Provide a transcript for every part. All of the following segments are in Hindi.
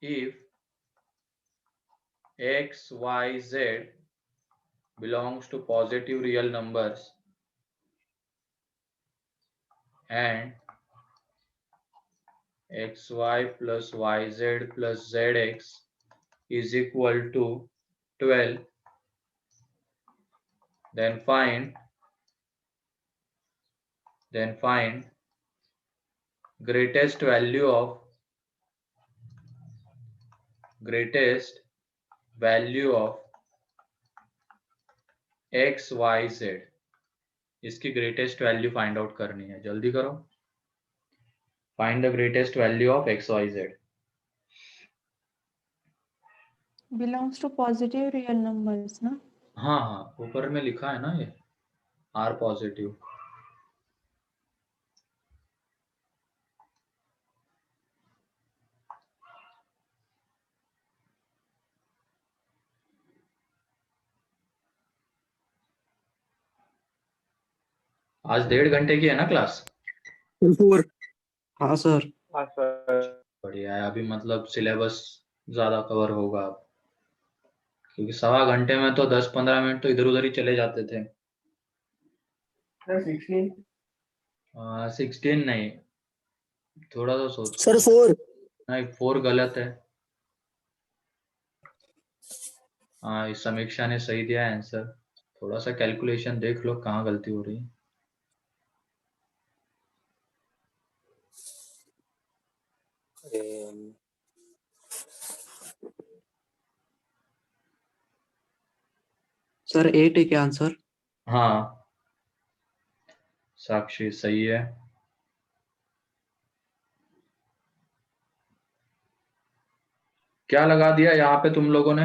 if x, y, z belongs to positive real numbers and xy plus yz plus zx is equal to 12, then find greatest value of x, y, z. इसकी ग्रेटेस्ट वैल्यू फाइंड आउट करनी है, जल्दी करो. Find the greatest value of x, y, z. Belongs to positive real numbers ना. हाँ हाँ, ऊपर में लिखा है ना ये आर पॉजिटिव. आज 1.5 घंटे की है ना क्लास. हाँ सर. बढ़िया है. अभी मतलब सिलेबस ज्यादा कवर होगा अब, क्योंकि 1.25 घंटे में तो 10-15 मिनट तो इधर उधर ही चले जाते थे. 16 नहीं, थोड़ा सा सोच. सर 4. नहीं, 4 गलत है. हाँ, इस समीक्षा ने सही दिया आंसर. थोड़ा सा कैलकुलेशन देख लो कहाँ गलती हो रही है. सर 8 है क्या आंसर? हाँ साक्षी, सही है. क्या लगा दिया यहाँ पे तुम लोगों ने?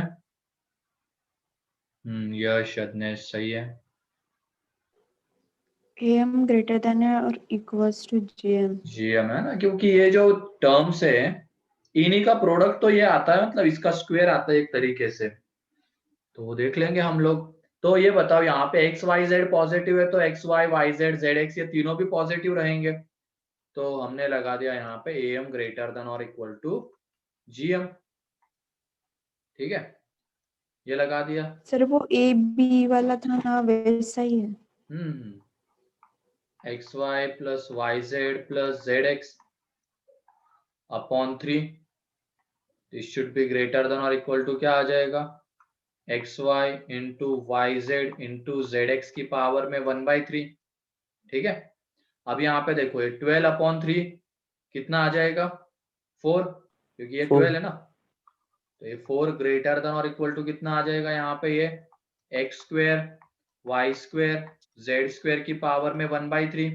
यश, यज्ञेश, सही है. am greater than or equals to gm. GM है ना, क्योंकि ये जो टर्म्स है इन्हीं का प्रोडक्ट तो ये आता है, मतलब इसका स्क्वायर आता है एक तरीके से. तो वो देख लेंगे हम लोग. तो ये बताओ, यहाँ पे एक्स वाई जेड पॉजिटिव है तो x y y z z x ये तीनों भी पॉजिटिव रहेंगे. तो हमने लगा दिया यहाँ पे एम ग्रेटर देन और इक्वल टू जीएम. ठीक है, ये लगा दिया. सर वो ए बी वाला था ना, वैसा ही है. X y plus y z plus z x upon 3. This should be greater than और इक्वल टू क्या आ जाएगा? X y into y z into z x की पावर में 1/3. ठीक है. अब यहाँ पे देखो ये 12/3 कितना आ जाएगा? 4, क्योंकि ये 12 है ना. तो ये 4 ग्रेटर देन और इक्वल टू कितना आ जाएगा यहाँ पे? ये x square y square z square की पावर में 1/3.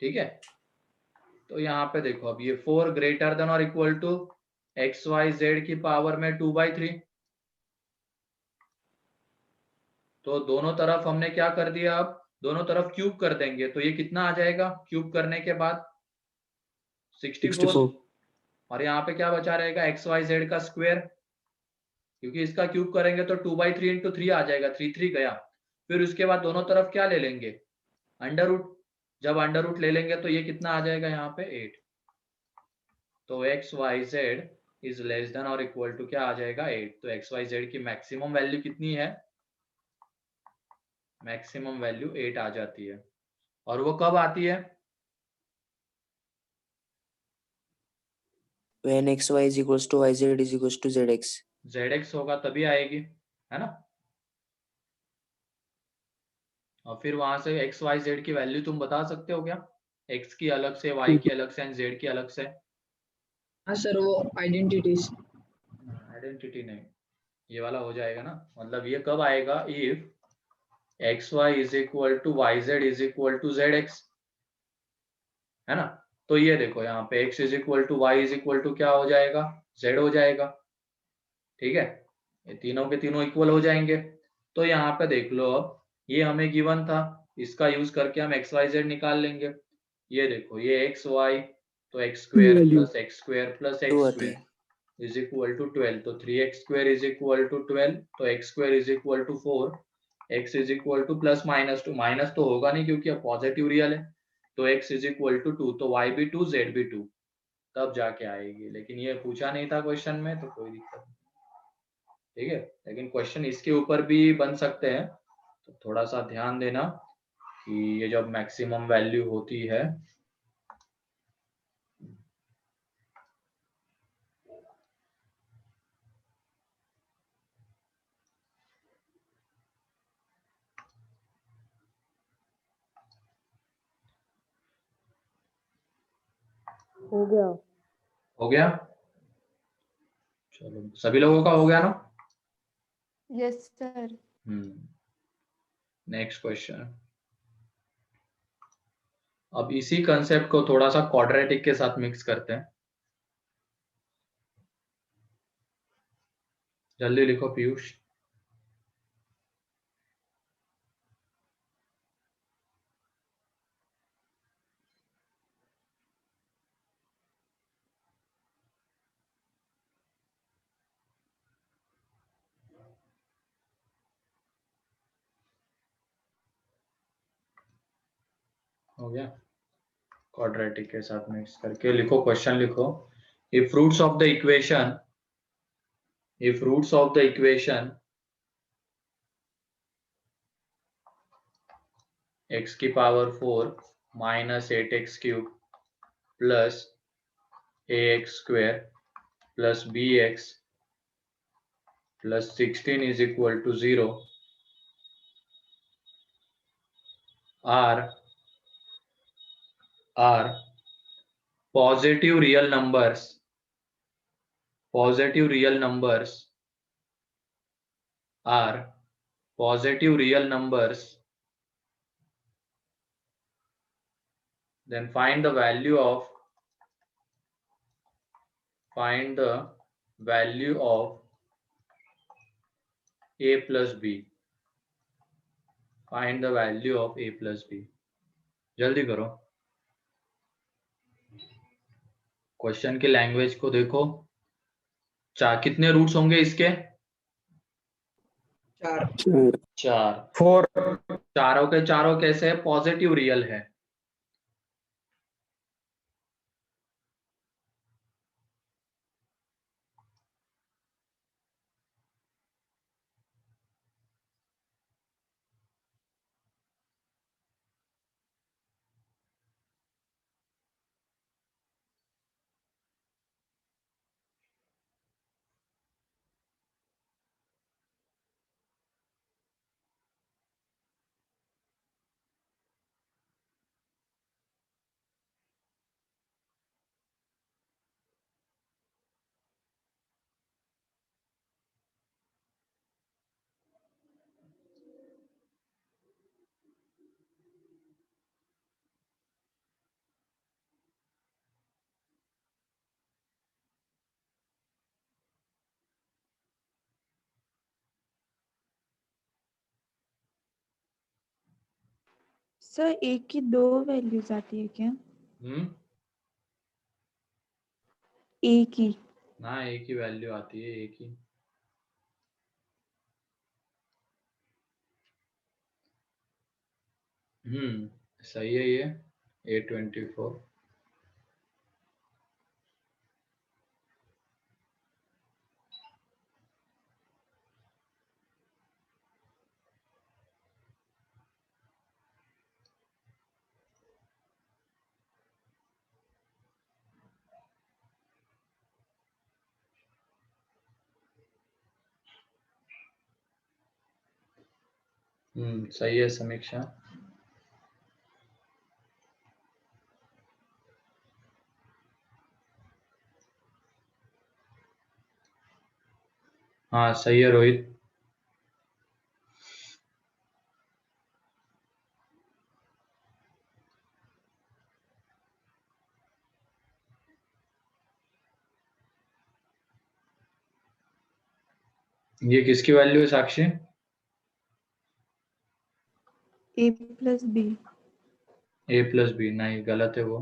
ठीक है. तो यहाँ पे देखो, अब ये 4 ग्रेटर देन और equal to x y z की पावर में 2/3. तो दोनों तरफ हमने क्या कर दिया? अब दोनों तरफ क्यूब कर देंगे तो ये कितना आ जाएगा क्यूब करने के बाद? 64. और यहाँ पे क्या बचा रहेगा? एक्स वाई जेड का स्क्वायर, क्योंकि इसका क्यूब करेंगे तो 2/3 इंटू 3 आ जाएगा. 3 गया. फिर उसके बाद दोनों तरफ क्या ले लेंगे? Under root. जब अंडर रूट ले लेंगे तो ये कितना आ जाएगा यहाँ पे? 8. तो x y z is less than और इक्वल टू क्या आ जाएगा? 8. तो एक्स वाई जेड की मैक्सिमम वैल्यू कितनी है? मैक्सिमम वैल्यू 8 आ जाती है. और वो कब आती है? when xy is equals to yz is equals to zx. zx होगा तभी आएगी, है ना. और फिर वहां से एक्स वाई जेड की वैल्यू तुम बता सकते हो क्या? x की अलग से, y की अलग से एंड z की अलग से. हाँ सर, वो आइडेंटिटीज. आइडेंटिटी नहीं, ये वाला हो जाएगा ना. मतलब ये कब आएगा? If x y is equal to y z is equal to z x, है ना. तो ये देखो यहाँ पे x is equal to y is equal to क्या हो जाएगा? z हो जाएगा. ठीक है, ये तीनों के तीनों इक्वल हो जाएंगे. तो यहाँ पे देख लो, अब ये हमें गिवन था, इसका यूज करके हम एक्स वाई जेड निकाल लेंगे. ये देखो, ये एक्स वाई तो x square plus x square plus x square is equal to 12. तो 3x square is equal to 12. तो x square is equal to 4. x is equal to plus minus 2. Minus तो होगा नहीं क्योंकि अब पॉजिटिव रियल है. तो x इज इक्वल टू 2. तो y भी 2 z भी 2. तब जाके आएगी, लेकिन ये पूछा नहीं था क्वेश्चन में तो कोई दिक्कत नहीं, ठीक है। लेकिन क्वेश्चन इसके ऊपर भी बन सकते हैं, तो थोड़ा सा ध्यान देना कि ये जब मैक्सिमम वैल्यू होती है हो गया। हो गया, चलो सभी लोगों का हो गया ना। Yes sir. Next question. अब इसी कंसेप्ट को थोड़ा सा क्वाड्रेटिक के साथ मिक्स करते हैं। जल्दी लिखो पीयूष। हो गया, क्वाड्रेटिक के साथ मिक्स करके लिखो, क्वेश्चन लिखो। If roots of the equation, if roots of the equation x की power 4 minus 8x cube plus ax square plus bx plus 16 is equal to 0 are positive real numbers, positive real numbers are positive real numbers, then find the value of a plus b, find the value of a plus b। जल्दी करो, क्वेश्चन की लैंग्वेज को देखो। कितने रूट्स होंगे इसके? 4। 4। 4 चारों के चारों कैसे पॉजिटिव रियल है? सर एक की 2 वैल्यूज आती है क्या? एक ही। ना, एक ही वैल्यू आती है, एक ही। सही है ये A24। सही है समीक्षा। हाँ सही है रोहित। ये किसकी वैल्यू है Sakshi? A plus B. a plus B नहीं, गलत है वो।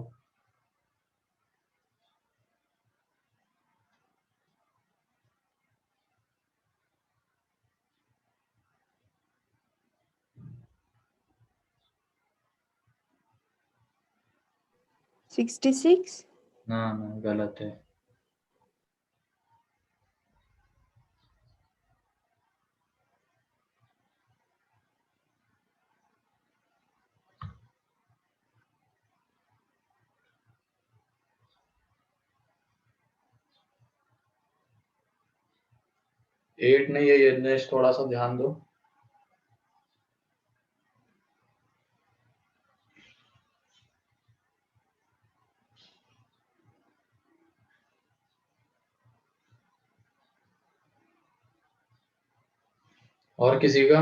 सिक्सटी 66। ना ना गलत है। एट नहीं है ये, नेक्स्ट थोड़ा सा ध्यान दो। और किसी का?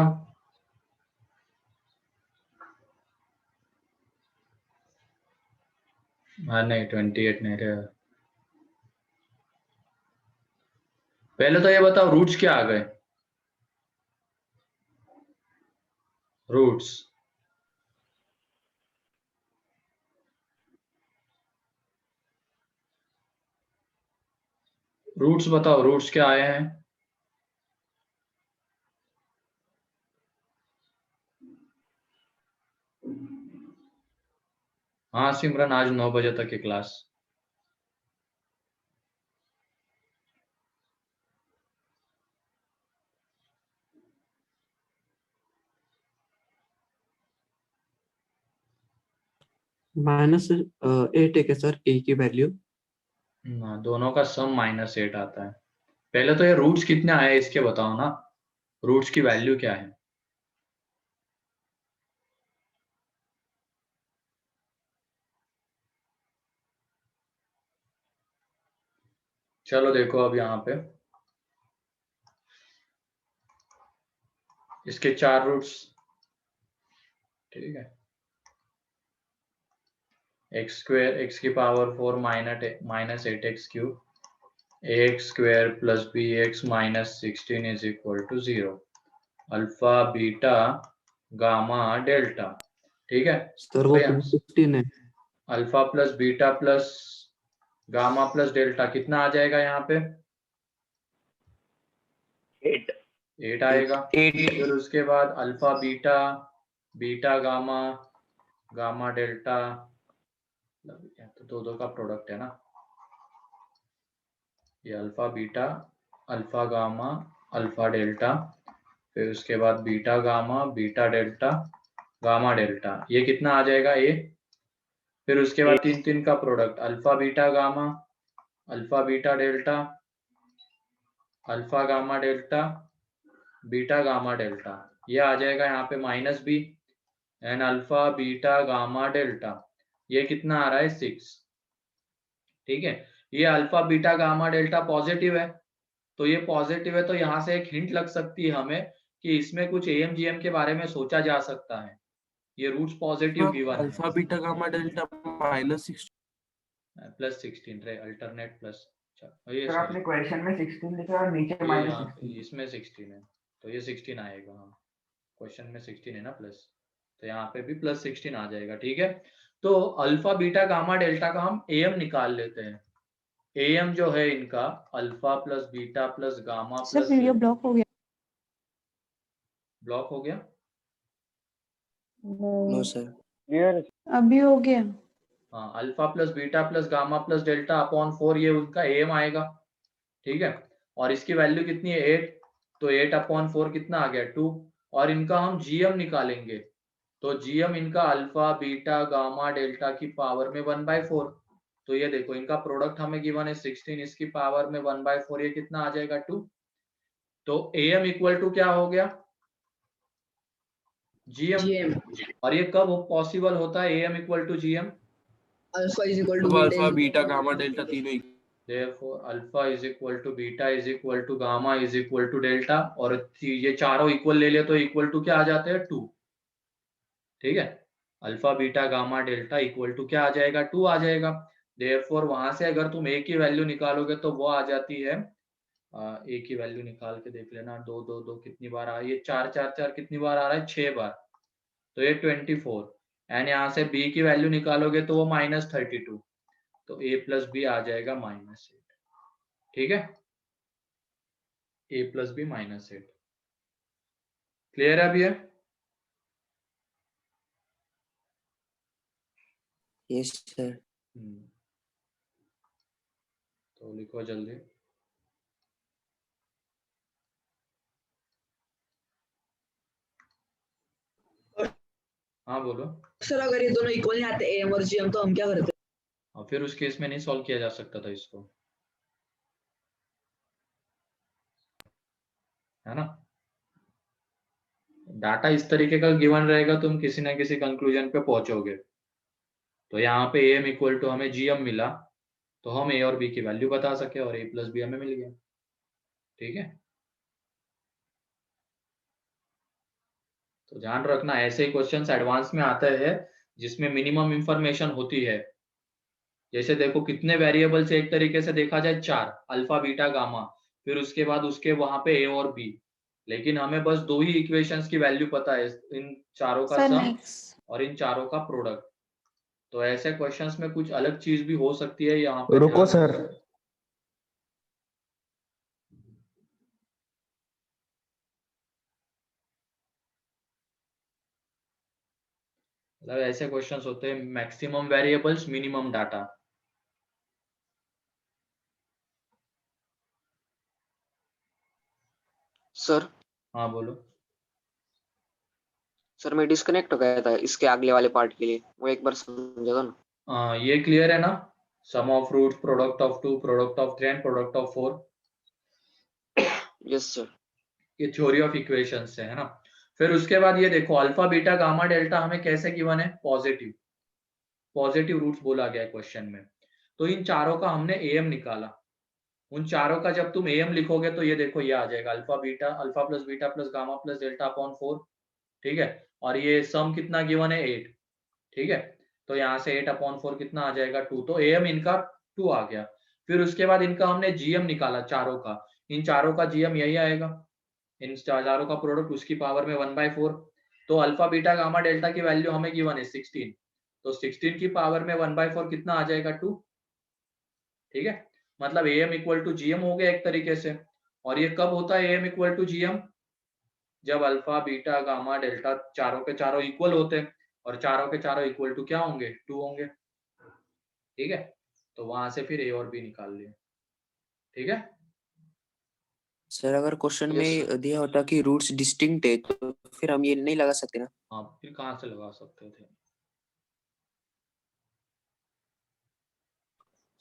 हाँ नहीं 28 नहीं रहा। पहले तो ये बताओ रूट्स क्या आ गए? रूट्स रूट्स बताओ, रूट्स क्या आए हैं? हाँ सिमरन, आज 9 बजे तक की क्लास। -8 है क्या सर ए की वैल्यू? ना, दोनों का सम -8 आता है। पहले तो ये रूट्स कितने आए इसके बताओ ना, रूट्स की वैल्यू क्या है? चलो देखो अब यहाँ पे इसके 4 रूट्स, ठीक है। एक्स स्क्वेयर एक्स की power 4 -8x³ ax square plus bx -16 is equal to 0। Alpha beta gamma delta, ठीक है। सर तो वो यहाँ 15 है। Alpha plus beta plus gamma plus delta कितना आ जाएगा यहाँ पे? 8 आएगा। फिर उसके बाद alpha beta, beta gamma, gamma delta, तो दो का प्रोडक्ट है ना, ये alpha beta, alpha gamma, alpha delta, फिर उसके बाद beta gamma, beta delta, gamma delta, ये कितना आ जाएगा ए। फिर उसके बाद 3 का product, alpha beta gamma, alpha beta delta, alpha gamma delta, beta gamma delta, ये आ जाएगा यहाँ पे -b and alpha beta gamma delta, ये कितना आ रहा है 6, ठीक है। ये alpha beta gamma delta positive है, तो ये पॉजिटिव है तो यहाँ से एक हिंट लग सकती है हमें कि इसमें कुछ एएमजीएम के बारे में सोचा जा सकता है। ये रूट्स पॉजिटिव गिवन है। Alpha beta gamma delta -16। +16 रे, अल्टरनेट प्लस। ये सर सॉरी, आपने क्वेश्चन में 16 लिखा और नीचे ये यहाँ पे -16। इसमें 16 है, तो ये 16 आएगा। हाँ क्वेश्चन में 16 है ना प्लस, तो यहाँ पे भी +16 आ जाएगा, ठीक है। तो अल्फा बीटा गामा डेल्टा का हम एएम निकाल लेते हैं। एएम जो है इनका alpha plus beta plus gamma sir plus video block हो गया। ब्लॉक हो गया। No sir. अभी हो गया। हाँ, alpha plus beta plus gamma plus delta upon 4, ये उनका एम आएगा, ठीक है। और इसकी वैल्यू कितनी है 8, तो 8/4 कितना आ गया 2। और इनका हम जीएम निकालेंगे, तो जीएम इनका अल्फा बीटा गामा डेल्टा की पावर में 1/4। तो ये देखो इनका प्रोडक्ट हमें गिवन है 16, इसकी पावर में 1/4, ये कितना आ जाएगा 2। तो एम इक्वल टू क्या हो गया? जीएम। GM और ये कब पॉसिबल होता है M equal to GM? Alpha is equal to alpha beta gamma delta तीनों Therefore alpha is equal to beta is equal to gamma is equal to delta, और ये चारों इक्वल ले ले तो इक्वल टू क्या आ जाते हैं 2, ठीक है। Alpha beta gamma delta equal to क्या आ जाएगा 2 आ जाएगा। देयरफॉर वहां से अगर तुम ए की वैल्यू निकालोगे तो वो आ जाती है, ए की वैल्यू निकाल के देख लेना, 2 2 2 कितनी बार आ रही है, 4 4 4 कितनी बार आ रहा है 6 बार, तो ये 24। एंड यहाँ से बी की वैल्यू निकालोगे तो वो -32, तो ए प्लस बी आ जाएगा -8, ठीक है। ए प्लस बी -8, क्लियर है अभी है? Yes sir. तो लिखो जल्दी। हाँ बोलो। सर अगर ये दोनों इक्वल नहीं आते एम और जीएम तो हम क्या करते? और फिर उस केस में नहीं सॉल्व किया जा सकता था इसको, है ना। डाटा इस तरीके का गिवन रहेगा, तुम किसी ना किसी कंक्लूजन पे पहुंचोगे। तो यहाँ पे एम इक्वल टू हमें जीएम मिला, तो हम ए और बी की वैल्यू बता सके, और ए प्लस बी हमें मिल गया। ठीक है, तो ध्यान रखना ऐसे ही क्वेश्चंस एडवांस में आते हैं जिसमें मिनिमम इंफॉर्मेशन होती है। जैसे देखो कितने वेरिएबल से एक तरीके से देखा जाए 4, अल्फा बीटा गामा, फिर उसके बाद उसके वहां पे ए और बी, लेकिन हमें बस 2 ही इक्वेशंस की वैल्यू पता है, इन चारों का सर सम नेक्स्ट और इन चारों का प्रोडक्ट। तो ऐसे क्वेश्चंस में कुछ अलग चीज भी हो सकती है, यहाँ पे रुको ध्यान सर। रखो। मतलब ऐसे क्वेश्चंस होते हैं maximum variables minimum data. Sir हाँ बोलो। सर मैं डिस्कनेक्ट हो गया था इसके अगले वाले पार्ट के लिए, वो एक बार समझा दो ना। ये क्लियर है ना, sum of roots, product of 2, product of 3 and product of 4। Yes sir. ये थ्योरी ऑफ इक्वेशंस से है ना। फिर उसके बाद ये देखो अल्फा बीटा गामा डेल्टा हमें कैसे गिवन है, पॉजिटिव, पॉजिटिव रूट्स बोला गया है क्वेश्चन में। तो इन चारों का हमने एम निकाला। उन चारों का जब तुम एम लिखोगे तो ये देखो ये आ जाएगा alpha plus beta plus gamma plus delta upon 4। ठीक है, और ये सम कितना गिवन है 8। ठीक है, तो यहाँ से 8 अपॉन 4 कितना आ जाएगा 2, तो एम इनका 2 आ गया। फिर उसके बाद इनका हमने जीएम निकाला चारों का, इन चारों का जीएम यही आएगा, इन चारों का प्रोडक्ट उसकी पावर में 1/4। तो अल्फा बीटा गामा डेल्टा की वैल्यू हमें गिवन है 16, तो 16 की पावर में 1/4 कितना आ जाएगा 2। ठीक है, मतलब एम इक्वल टू जीएम हो गया एक तरीके से। और ये कब होता है एम इक्वल टू जीएम, जब अल्फा बीटा गामा डेल्टा चारों के चारों इक्वल होते हैं, और चारों के चारों इक्वल टू क्या होंगे, 2 होंगे। ठीक है, तो वहां से फिर ए और बी निकाल लिए। ठीक है, सर अगर क्वेश्चन Yes, sir. में दिया होता कि रूट्स डिस्टिंक्ट है तो फिर हम ये नहीं लगा सकते ना। हाँ फिर कहाँ से लगा सकते थे।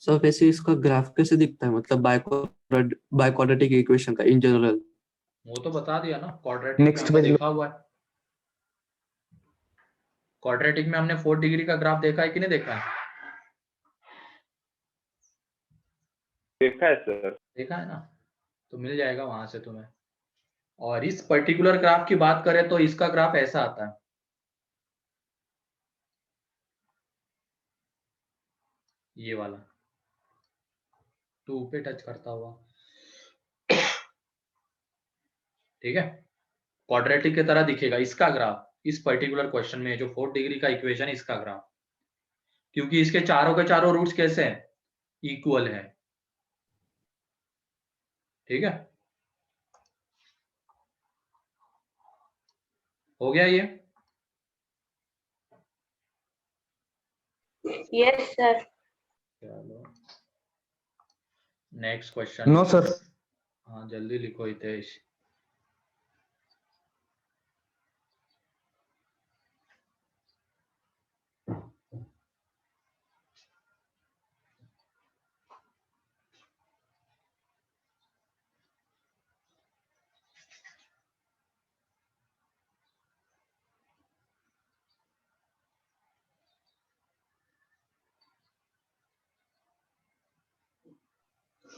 सर वैसे इसका ग्राफ कैसे दिखता है, मतलब बाइक्वाड्रेटिक इक्वेशन का इन जनरल? वो तो बता दिया ना, क्वाड्रेटिक में नेक्स्ट हमने पेज। देखा हुआ है। क्वाड्रेटिक में हमने 4 डिग्री का ग्राफ देखा है कि नहीं देखा है, देखा है सर। देखा है ना, तो मिल जाएगा वहां से तुम्हें। और इस पर्टिकुलर ग्राफ की बात करें तो इसका ग्राफ ऐसा आता है, ये वाला 2 पे टच करता हुआ। ठीक है, क्वाड्रेटिक की तरह दिखेगा इसका ग्राफ, इस पर्टिकुलर क्वेश्चन में जो 4 डिग्री का इक्वेशन है इसका ग्राफ, क्योंकि इसके चारों के चारों रूट्स कैसे हैं, इक्वल है। ठीक है, हो गया ये। Yes sir. चलो नेक्स्ट क्वेश्चन। No sir. हाँ जल्दी लिखो हितेश।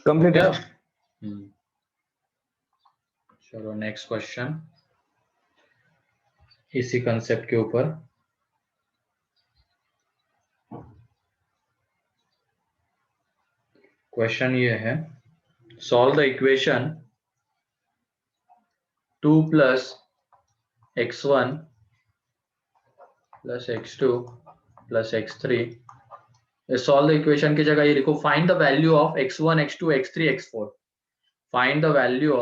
कंप्लीट है। चलो नेक्स्ट क्वेश्चन इसी कंसेप्ट के ऊपर। क्वेश्चन ये है, solve the equation 2 + x1 + x2 + x3। Solve the equation की जगह ये लिखो find the value of x1 x2 x3 x4। Find the value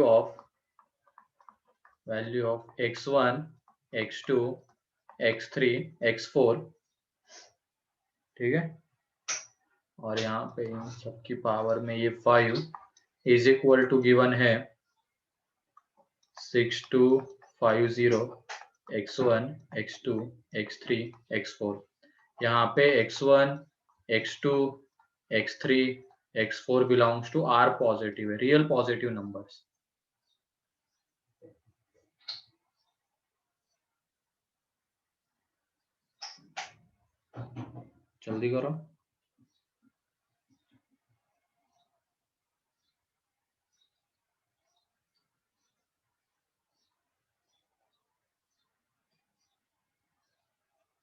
of x1 x2 x3 x4। ठीक है, और यहाँ पे इन सबकी पावर में ये 5 इज इक्वल टू गिवन है 6250 x1 x2 x3 x4। यहाँ पे x1 x2 x3 x4 belongs to R positive है, रियल पॉजिटिव नंबर्स। जल्दी करो।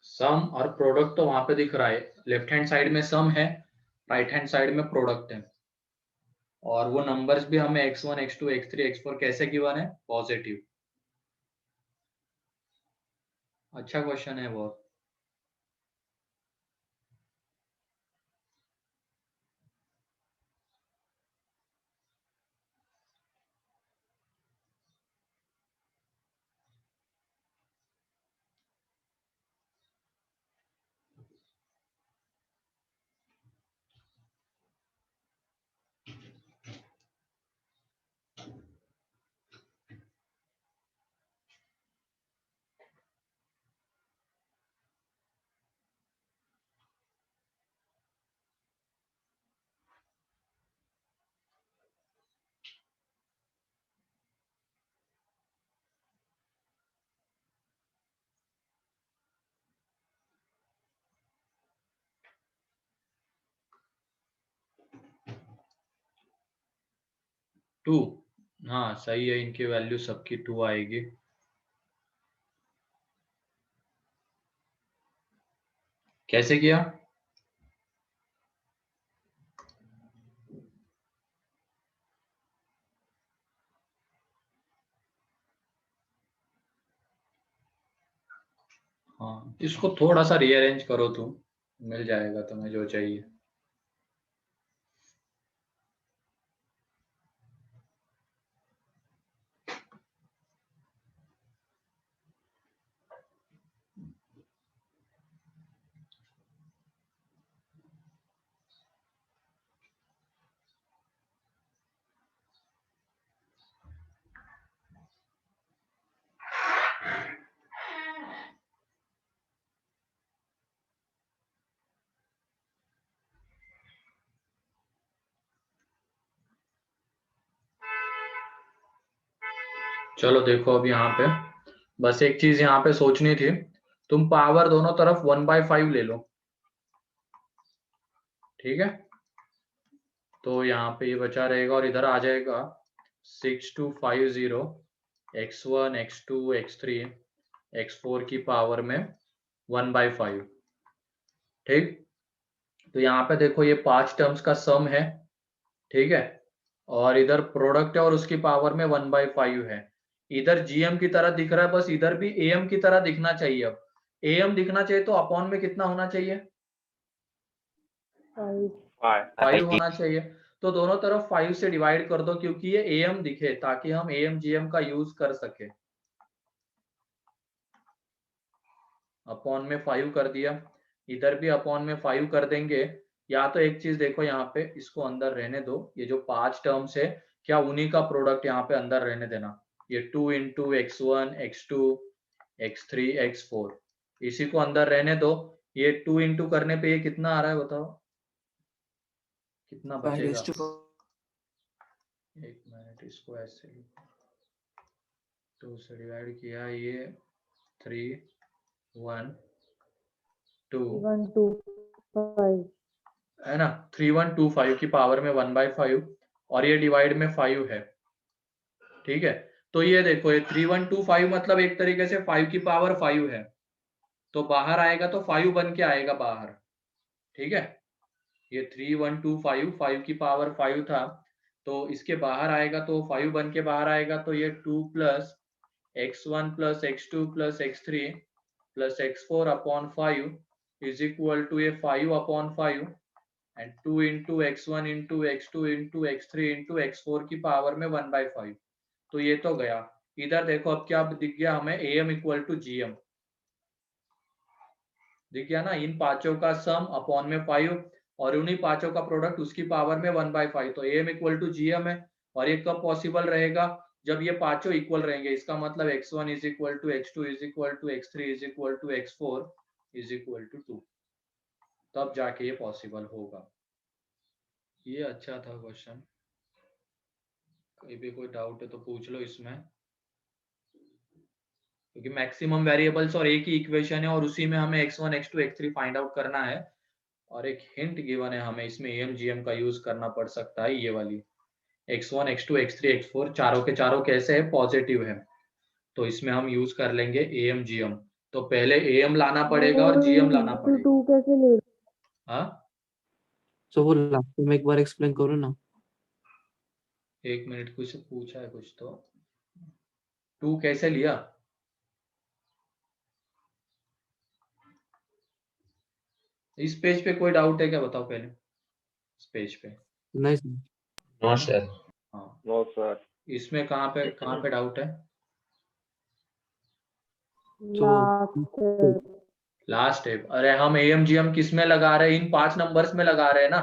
सम और प्रोडक्ट तो वहां पे दिख रहा है, लेफ्ट हैंड साइड में सम है, राइट हैंड साइड में प्रोडक्ट है, और वो नंबर्स भी हमें x1 x2 x3 x4 कैसे गिवन है, पॉजिटिव। अच्छा क्वेश्चन है वो। टू, हाँ सही है, इनकी वैल्यू सबकी 2 आएगी। कैसे किया? हाँ, इसको थोड़ा सा रीअरेंज करो तुम, मिल जाएगा तुम्हें जो चाहिए। चलो देखो, अब यहाँ पे बस एक चीज यहाँ पे सोचनी थी, तुम पावर दोनों तरफ 1/5 ले लो, ठीक है। तो यहाँ पे ये बचा रहेगा और इधर आ जाएगा 6250 x1 x2 x3 x4 की पावर में 1/5, ठीक। तो यहाँ पे देखो ये 5 टर्म्स का सम है, ठीक है, और इधर प्रोडक्ट है और उसकी पावर में 1/5 है। इधर जीएम की तरह दिख रहा है, बस इधर भी एएम की तरह दिखना चाहिए। अब एएम दिखना चाहिए तो अपॉन में कितना होना चाहिए, 5 होना चाहिए। तो दोनों तरफ 5 से डिवाइड कर दो, क्योंकि ये एएम दिखे, ताकि हम एएम जीएम का यूज कर सके। अपॉन में 5 कर दिया, इधर भी अपॉन में 5 कर देंगे। या तो एक चीज देखो, यहाँ पे इसको अंदर रहने दो, ये जो 5 टर्म्स है क्या उन्हीं का प्रोडक्ट यहाँ पे अंदर रहने देना। ये 2 into x1 x2 x3 x4 इसी को अंदर रहने दो। ये 2 इंटू करने पे ये कितना आ रहा है बताओ, कितना बचेगा? एक मिनट, इसको ऐसे 2 से डिवाइड किया, ये 3 1 2 125 है ना, 3125 की पावर में 1/5, और ये डिवाइड में 5 है, ठीक है। तो ये देखो, ये 3125 मतलब एक तरीके से 5 की पावर 5 है, तो बाहर आएगा तो 5 बन के आएगा बाहर, ठीक है। ये 3125 5 की पावर 5 था, तो इसके बाहर आएगा तो 5 बन के बाहर आएगा। तो ये 2 plus x1 plus x2 plus x3 plus x4 upon 5 is equal to ये 5 upon 5 and 2 into x1 into x2 into x3 into x4 की पावर में 1/5। तो ये तो गया। इधर देखो अब क्या दिख गया हमें, am इक्वल टू gm। दिख गया ना, इन पांचों का सम अपॉन में 5 और उन्हीं पांचों का प्रोडक्ट उसकी पावर में 1/5, तो am इक्वल टू gm है। और ये कब पॉसिबल रहेगा, जब ये पांचों इक्वल रहेंगे। इसका मतलब x1 is equal to x2 is equal to x3 is equal to x4 is equal to 2, तब जाके ये पॉसिबल होगा। ये अच्छा था क्वेश्चन, कहीं भी कोई डाउट है तो पूछ लो इसमें, क्योंकि मैक्सिमम वेरिएबल्स और एक ही इक्वेशन है और उसी में हमें x1 x2 x3 find out करना है। और एक हिंट गिवन है हमें, इसमें AMGM का यूज करना पड़ सकता है। ये वाली x1 x2 x3 x4 चारों के चारों कैसे है, पॉजिटिव है, तो इसमें हम यूज कर लेंगे AMGM। तो पहले AM लाना पड़ेगा और GM लाना पड़ेगा। 2 कैसे ले? हाँ, सो वो लास्ट में एक बार एक्सप्लेन करो ना। 1 मिनट, कुछ पूछा है कुछ तो। 2 कैसे लिया, इस पेज पे कोई डाउट है क्या, बताओ पहले इस पेज पे। नहीं सर। No sir. हाँ, नो सर। इसमें कहाँ पे डाउट है, लास्ट लास्ट स्टेप। अरे हम AMGM किस में लगा रहे हैं, इन 5 नंबर्स में लगा रहे हैं ना।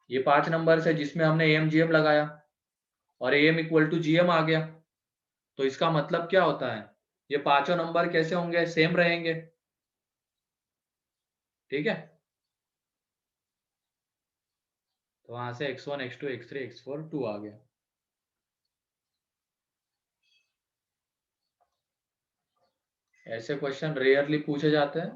ये 5 नंबर्स है जिसमें हमने AMGM लगाया और AM इक्वल टू GM आ गया। तो इसका मतलब क्या होता है, ये पांचों नंबर कैसे होंगे, सेम रहेंगे। ठीक है, तो वहां से x1 x2 x3 x4 2 आ गया। ऐसे क्वेश्चन रेयरली पूछे जाते हैं।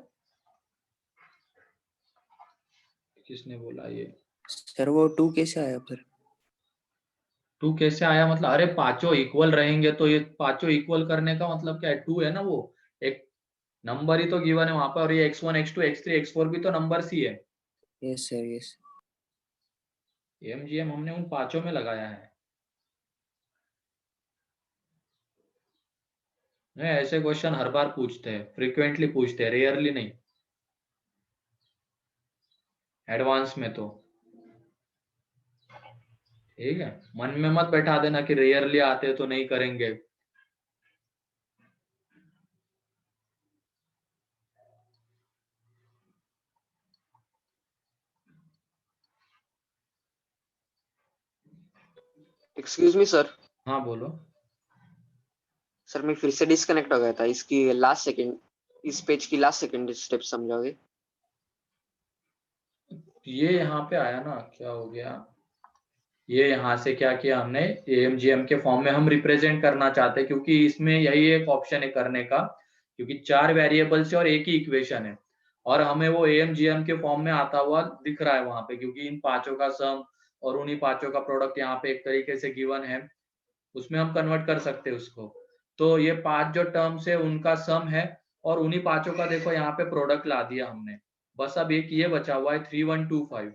किसने बोला ये सर वो 2 कैसे आया फिर? 2 कैसे आया, मतलब अरे पांचों इक्वल रहेंगे तो ये पांचों इक्वल करने का मतलब क्या है, 2 है ना, वो एक नंबर ही तो गिवन है वहां पर, और ये x1 x2 x3 x4 भी तो नंबर ही है। Yes sir, yes. AMGM हमने उन पांचों में लगाया है। नहीं, ऐसे क्वेश्चन हर बार पूछते हैं, फ्रिक्वेंटली पूछते हैं, रेयरली नहीं, एडवांस में तो। ठीक है, मन में मत बैठा देना कि रेयरली आते तो नहीं करेंगे। Excuse me sir. हाँ बोलो। सर मैं फिर से डिस्कनेक्ट हो गया था। इसकी लास्ट सेकंड, इस पेज की लास्ट सेकंड स्टेप समझाओगे? ये यहाँ पे आया ना, क्या हो गया, ये यहाँ से क्या किया हमने, AMGM के फॉर्म में हम रिप्रेजेंट करना चाहते हैं, क्योंकि इसमें यही एक ऑप्शन है करने का, क्योंकि 4 वेरिएबल से और एक ही इक्वेशन है और हमें वो AMGM के फॉर्म में आता हुआ दिख रहा है वहां पे, क्योंकि इन पांचों का सम और उन्हीं पांचों का प्रोडक्ट यहाँ पे एक तरीके से गिवन है, उसमें हम कन्वर्ट कर सकते हैं उसको। तो ये 5 जो टर्म्स है उनका सम है और उन्हीं पांचों का देखो यहाँ पे प्रोडक्ट ला दिया हमने। बस अब एक ये बचा हुआ है 3125।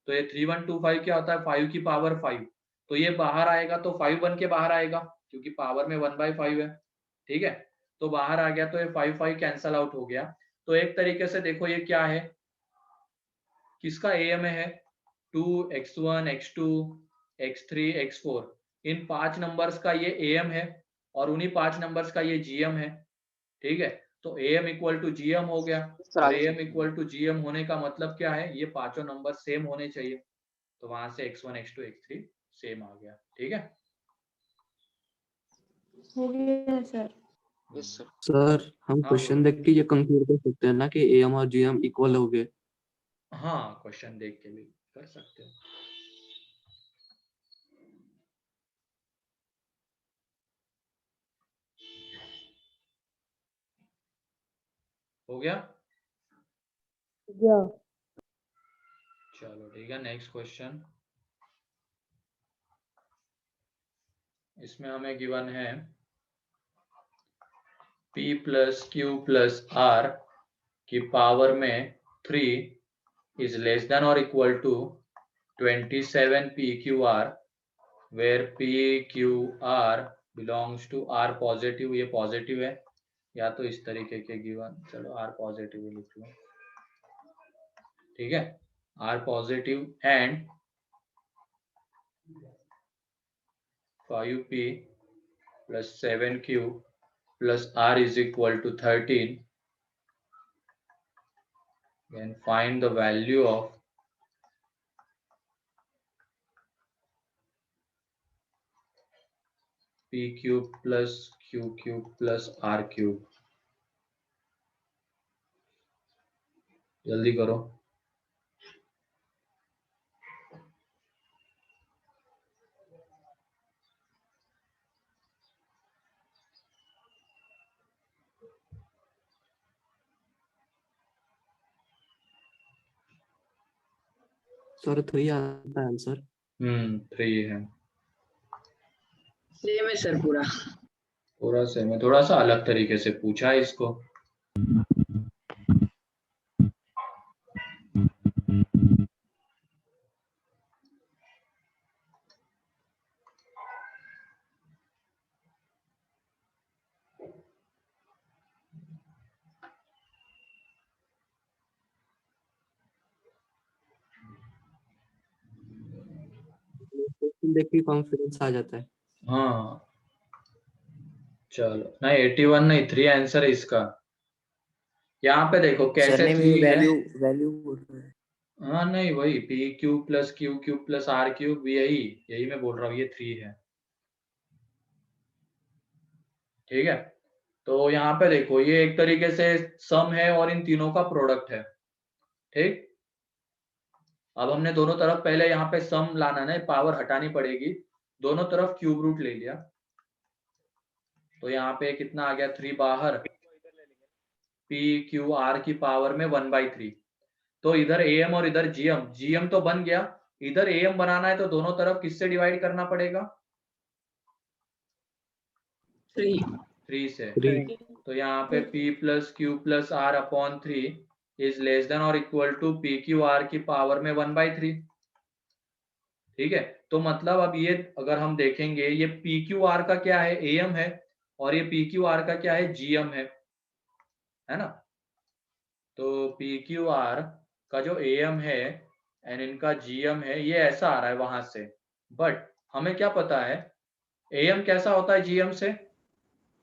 तो ये 3125 क्या होता है, 5 की पावर 5, तो ये बाहर आएगा तो 5 बन के बाहर आएगा, क्योंकि पावर में 1/5 है। ठीक है, तो बाहर आ गया तो ये 5 कैंसल आउट हो गया। तो एक तरीके से देखो ये क्या है, किसका AM है, 2 x1 x2 x3 x4, इन 5 नंबर्स का ये AM है और उन्हीं 5 नंबर्स का ये GM है। ठीक है, तो AM इक्वल टू GM हो गया, सर और आगे AM इक्वल टू GM होने का मतलब क्या है, ये पांचों नंबर सेम होने चाहिए, तो वहां से x1 x2 x3 सेम आ गया। ठीक है, हो गया सर। Yes sir. सर हम हाँ क्वेश्चन बोलो। देख के ये कंक्लूड कर सकते हैं ना कि AM और GM इक्वल हो गए। हाँ, क्वेश्चन देख के भी कर सकते हो। हो गया, या चलो ठीक है, नेक्स्ट क्वेश्चन। इसमें हमें गिवन है P plus Q plus R की पावर में 3 इज लेस देन और equal to 27 PQR, where PQR belongs to R positive, ये पॉजिटिव है, या तो इस तरीके के गिवन, चलो R पॉजिटिव लिख लो। ठीक है, R positive and 5P plus 7Q plus R is equal to 13 then find the value of p cube plus q cube plus r cube. जल्दी करो. सर 3 आता है आंसर. 3 है. सेम है सर पूरा. पूरा से मैं थोड़ा सा अलग तरीके से पूछा है इसको. देख के कॉन्फिडेंस आ जाता है. हाँ चलो. नहीं 81 नहीं, 3 आंसर है इसका. यहाँ पे देखो कैसे सरनेम 3 है. वैल्यू हाँ नहीं वही p cube plus q cube plus r cube, यही मैं बोल रहा हूँ, ये 3 है. ठीक है. तो यहाँ पे देखो ये एक तरीके से सम है और इन तीनों का प्रोडक्ट है. ठीक. अब हमने दोनों तरफ पहले यहाँ पे सम लाना है, पावर हटानी पड़ेगी. दोनों तरफ क्यूब रूट ले लिया तो यहाँ पे कितना आ गया 3 बाहर. p q r की पावर में 1/3. तो इधर am और इधर gm तो बन गया. इधर am बनाना है तो दोनों तरफ किससे डिवाइड करना पड़ेगा? 3 से. तो यहाँ पे p plus q plus r upon 3 is less than और equal to p q r की पावर में 1/3. ठीक है. तो मतलब अब ये अगर हम देखेंगे ये p q r का क्या है, am है, और ये p q r का क्या है, gm है ना. तो p q r का जो am है एंड इनका gm है, ये ऐसा आ रहा है वहां से. बट हमें क्या पता है am कैसा होता है gm से,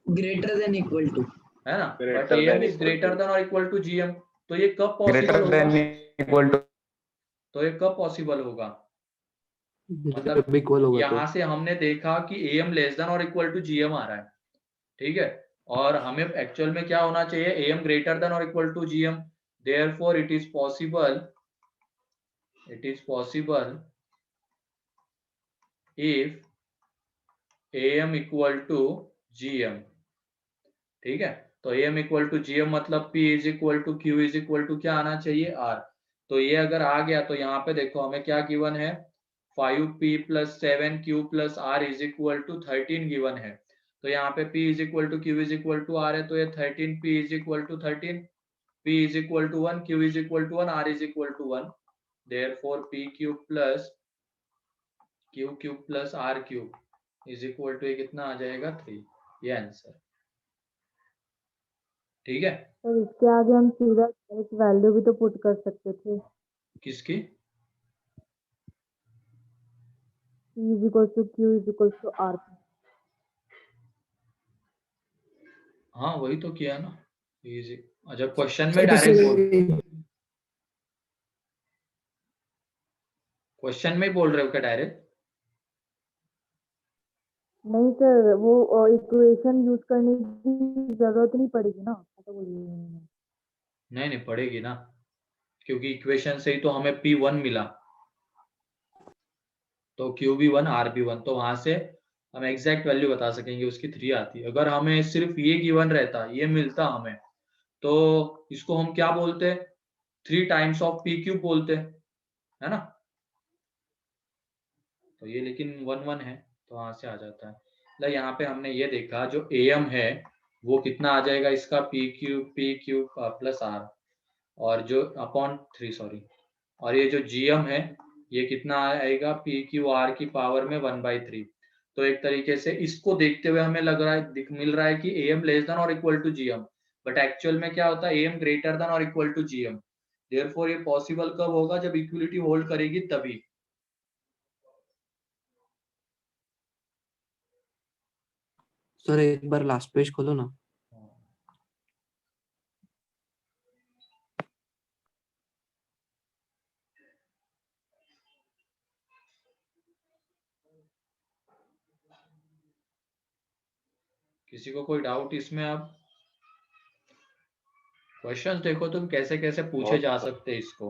ग्रेटर देन इक्वल टू, है ना. But Greater am than is equal greater to. Than और इक्वल टू gm. तो ये कब पॉसिबल होगा, इक्वल टू. तो ये कब पॉसिबल होगा, मतलब जब इक्वल होगा तो. यहाँ से हमने देखा कि am लेस देन और इक्वल टू gm आ रहा है. ठीक है. और हमें एक्चुअल में क्या होना चाहिए, am ग्रेटर देन और equal to gm. Therefore it is possible if am equal to gm. ठीक है. तो am इक्वल टू gm मतलब p is equal to q is equal to क्या आना चाहिए, r. तो ये अगर आ गया तो यहाँ पे देखो हमें क्या गिवन है, 5p plus 7q plus r is equal to 13 given है. तो यहाँ पे p is equal to q is equal to r है, तो ये 13p is equal to 13, p is equal to 1, q is equal to 1, r is equal to 1. Therefore p cube plus q cube plus r cube is equal to कितना आ जाएगा 3. ये आंसर. ठीक है. सर इसके आगे हम सीधा एक वैल्यू भी तो पुट कर सकते थे. किसकी? P is equal to Q is equal to R. हाँ वही तो किया ना. इजी. अच्छा क्वेश्चन में डायरेक्ट बोल, क्वेश्चन में बोल रहे हो क्या डायरेक्ट? नहीं सर, वो इक्वेशन यूज करने की जरूरत नहीं पड़ेगी ना, ऐसा बोल रही हूँ. नहीं पड़ेगी ना, क्योंकि इक्वेशन से ही तो हमें p1 मिला. तो q भी 1 r भी 1, तो वहां से हम एग्जैक्ट वैल्यू बता सकेंगे उसकी 3 आती है. अगर हमें सिर्फ ये गिवन रहता, ये मिलता हमें, तो इसको हम क्या बोलते, 3 टाइम्स ऑफ p क्यूब बोलते, है ना. तो ये लेकिन 1 है तो वहां से आ जाता है. मतलब यहाँ पे हमने ये देखा जो am है वो कितना आ जाएगा इसका, p क्यूब प्लस r, और जो अपॉन 3 सॉरी, और ये जो gm है ये कितना आएगा, p क्यू r की पावर में 1/3. तो एक तरीके से इसको देखते हुए हमें लग रहा है, मिल रहा है कि am लेस देन और equal to gm. But actual में क्या होता है, am ग्रेटर देन और इक्वल टू gm. देयरफॉर ये पॉसिबल कब होगा, जब इक्वलिटी होल्ड करेगी तभी. सर एक बार लास्ट पेज खोलो ना. किसी को कोई डाउट इसमें? अब क्वेश्चंस देखो तुम कैसे कैसे पूछे जा सकते हैं इसको।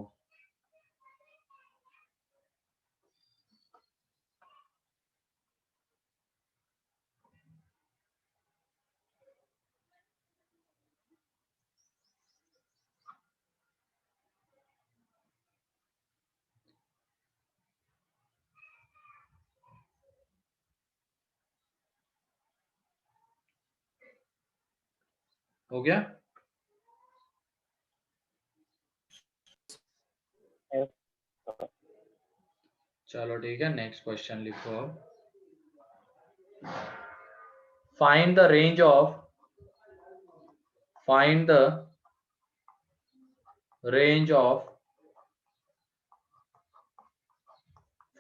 हो गया? चलो ठीक है, नेक्स्ट क्वेश्चन लिखो। Find the range of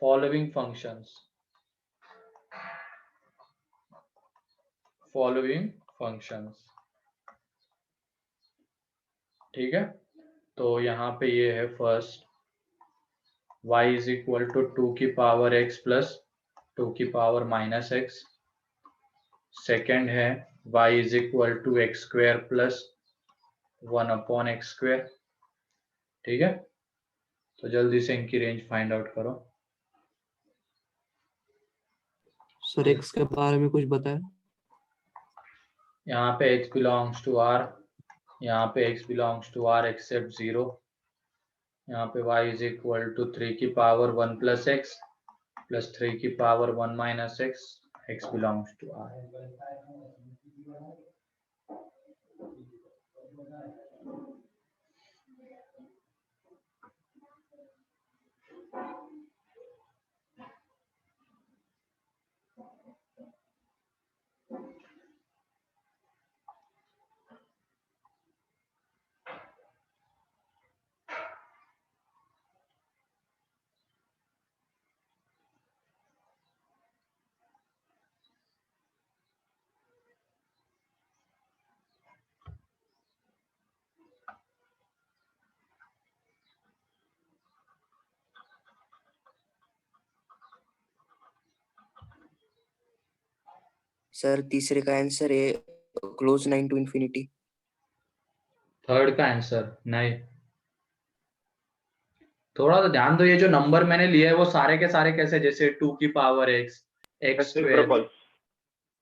following functions. ठीक है, तो यहाँ पे ये है first y is equal to 2 की पावर x प्लस 2 की पावर माइनस x। सेकेंड है y is equal to x square plus 1 upon x square. ठीक है, तो जल्दी से इनकी रेंज फाइंड आउट करो। सर एक्स के बारे में कुछ बताएं। यहाँ पे x बिलोंग्स टू r, यहाँ पे x belongs to r except 0। यहाँ पे y इज इक्वल टू 3 की पावर 1 प्लस एक्स प्लस 3 की power 1 minus x, x belongs to r। Sir तीसरे का आंसर है क्लोज 9 टू इंफिनिटी। थर्ड का आंसर नहीं, थोड़ा तो ध्यान दो। ये जो नंबर मैंने लिए है वो सारे के सारे कैसे, जैसे 2 की power x, x square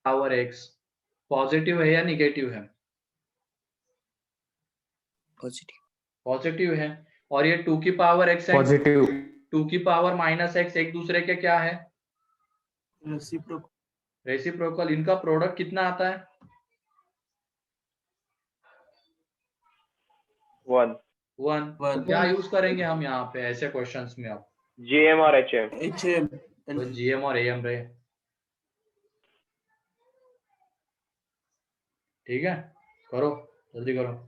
power x, positive है या निगेटिव है? पॉजिटिव। पॉजिटिव है। और ये 2 की पावर x, पॉजिटिव। 2 की पावर माइनस x एक दूसरे के क्या है? रेसिप्रोकल। इनका प्रोडक्ट कितना आता है? 1 1। क्या यूज करेंगे हम यहाँ पे ऐसे क्वेश्चंस में? अब GM और HM। तो GM और AM रहे। ठीक है, करो जल्दी करो।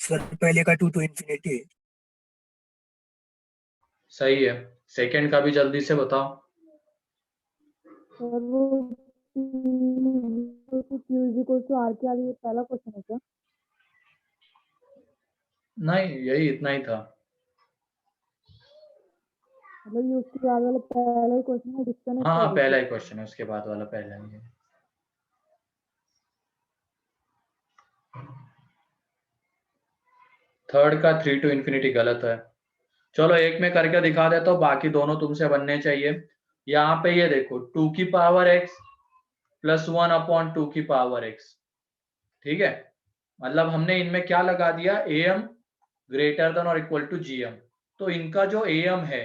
सर पहले का 2 टू इंफिनिटी है। सही है। सेकंड का भी जल्दी से बताओ। सर वो Q is equal to R के आगे ये पहला क्वेश्चन है क्या? नहीं, यही इतना ही था। मतलब ये उसके बाद वाला पहला ही क्वेश्चन है, डिस्कनेक्ट हाँ, कर पहला दीजिए। ही क्वेश्चन है, उसके बाद वाला पहला ही है। थर्ड का 3 टू इंफिनिटी गलत है। चलो एक में करके दिखा देता हूँ, बाकी दोनों तुमसे बनने चाहिए। यहाँ पे ये देखो 2 की पावर x प्लस 1 अपॉन 2 की पावर x। ठीक है, मतलब हमने इनमें क्या लगा दिया? am ग्रेटर देन और इक्वल टू gm। तो इनका जो am है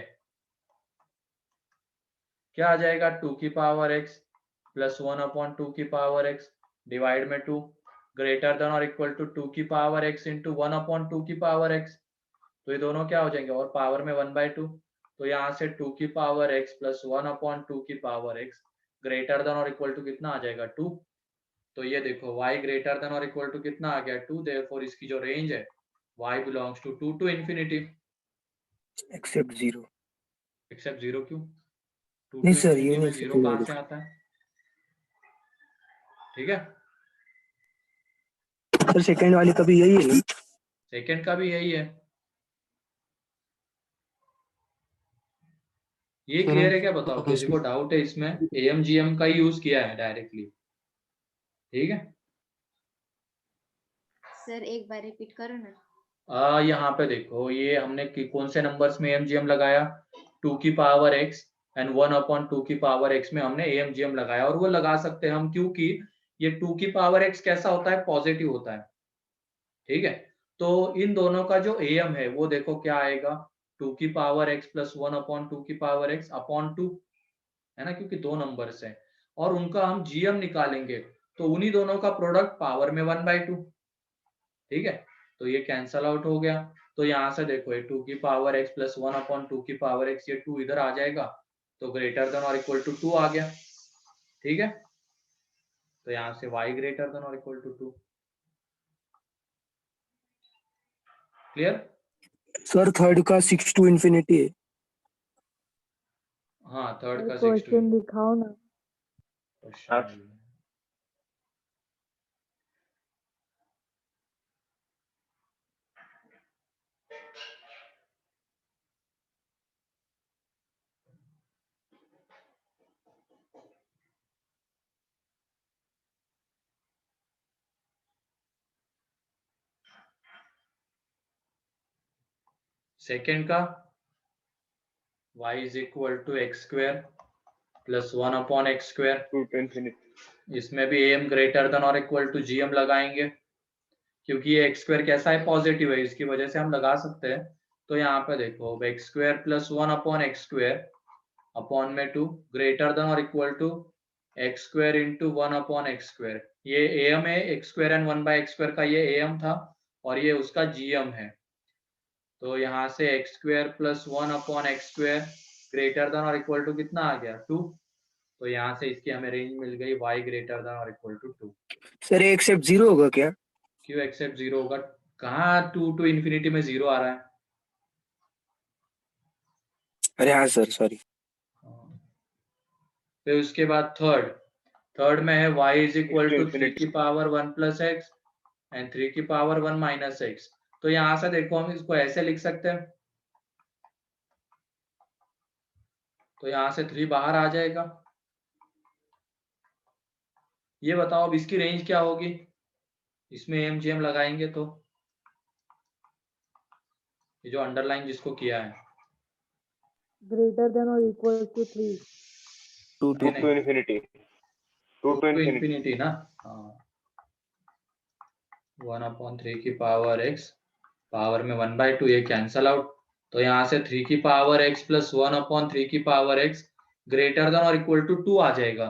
क्या आ जाएगा? 2 की पावर x प्लस 1 अपॉन 2 की पावर x डिवाइड में 2 ग्रेटर देन और इक्वल टू 2 की पावर x इंटू 1 अपॉन 2 की पावर x। तो ये दोनों क्या हो जाएंगे? और पावर में 1/2। तो यहाँ से 2 की पावर x प्लस 1 अपॉन 2 की पावर x ग्रेटर देन और इक्वल टू कितना आ जाएगा? 2। तो ये देखो y ग्रेटर देन और इक्वल टू कितना आ गया? 2। देयरफॉर इसकी जो रेंज है y belongs to 2 to infinity. Except 0। Except 0 क्यों? 2 नहीं to सर, ये infinity में नहीं 0 कहाँ accept से आता है? ठीक है, सर सेकंड वाली का भी यही है ना? सेकंड का भी यही है। ये सर, क्लियर है क्या? बताओ, हम किसी को डाउट है इसमें? AMGM का ही यूज किया है डायरेक्टली। ठीक है, सर एक बार रिपीट करो ना। यहाँ पे देखो, ये हमने कौन से नंबर्स में AMGM लगाया? 2 की पावर x एंड 1/2 की पावर x में हमने AMGM लगाया। और वो लगा सकते हैं हम क्योंकि ये 2 की पावर x कैसा होता है? पॉजिटिव होता है। ठीक है, तो इन दोनों का जो AM है वो देखो क्या आएगा, 2 की पावर x प्लस 1/2 की पावर x अपॉन 2, है ना, क्योंकि दो नंबर्स हैं और उनका हम GM निकालेंगे तो उन्हीं दोनों का प्रोडक्ट पावर में 1/2। ठीक है, तो ये कैंसल आउट हो गया। तो यहाँ से देखो, ये 2 की पावर x प्लस 1/2 की पावर x, ये 2 इधर आ जाएगा तो ग्रेटर देन और इक्वल टू 2 आ गया। ठीक है, तो यहाँ से y ग्रेटर देन और equal to 2। Clear? Sir third का 6 to infinity है। हाँ, थर्ड का 6 क्वेश्चन दिखाओ ना। सेकेंड का y is equal to x square plus 1/x²। 2 to infinity। इसमें भी AM ग्रेटर देन और इक्वल टू GM लगाएंगे क्योंकि ये x² कैसा है? पॉजिटिव है, इसकी वजह से हम लगा सकते हैं। तो यहाँ पे देखो, x² प्लस 1/x² अपॉन में 2 ग्रेटर देन और equal to x² into 1/x²। ये AM है, x² एंड 1/x² का ये AM था और ये उसका GM है। तो यहाँ से x² plus 1/x² greater than और इक्वल टू कितना आ गया? 2। तो यहाँ से इसकी हमें रेंज मिल गई y ग्रेटर देन और इक्वल टू 2। सर ये एक्सेप्ट 0 होगा क्या? क्यों एक्सेप्ट 0 होगा? कहाँ 2 to infinity में 0 आ रहा है? अरे हाँ सर, सॉरी। फिर उसके बाद थर्ड में है y इज इक्वल टू 3 की पावर 1 प्लस एक्स एंड 3 की पावर 1 माइनस एक्स। तो यहाँ से देखो, हम इसको ऐसे लिख सकते हैं, तो यहाँ से 3 बाहर आ जाएगा। ये बताओ अब इसकी रेंज क्या होगी? इसमें AMGM लगाएंगे तो ये जो अंडरलाइन जिसको किया है, ग्रेटर देन और equal to 3। 2 to infinity। 2 to infinity ना? हाँ, 1/3 की पावर x पावर में 1/2, ये कैंसल आउट। तो यहाँ से 3 की पावर x प्लस 1/3 की पावर x ग्रेटर देन और इक्वल टू 2 आ जाएगा,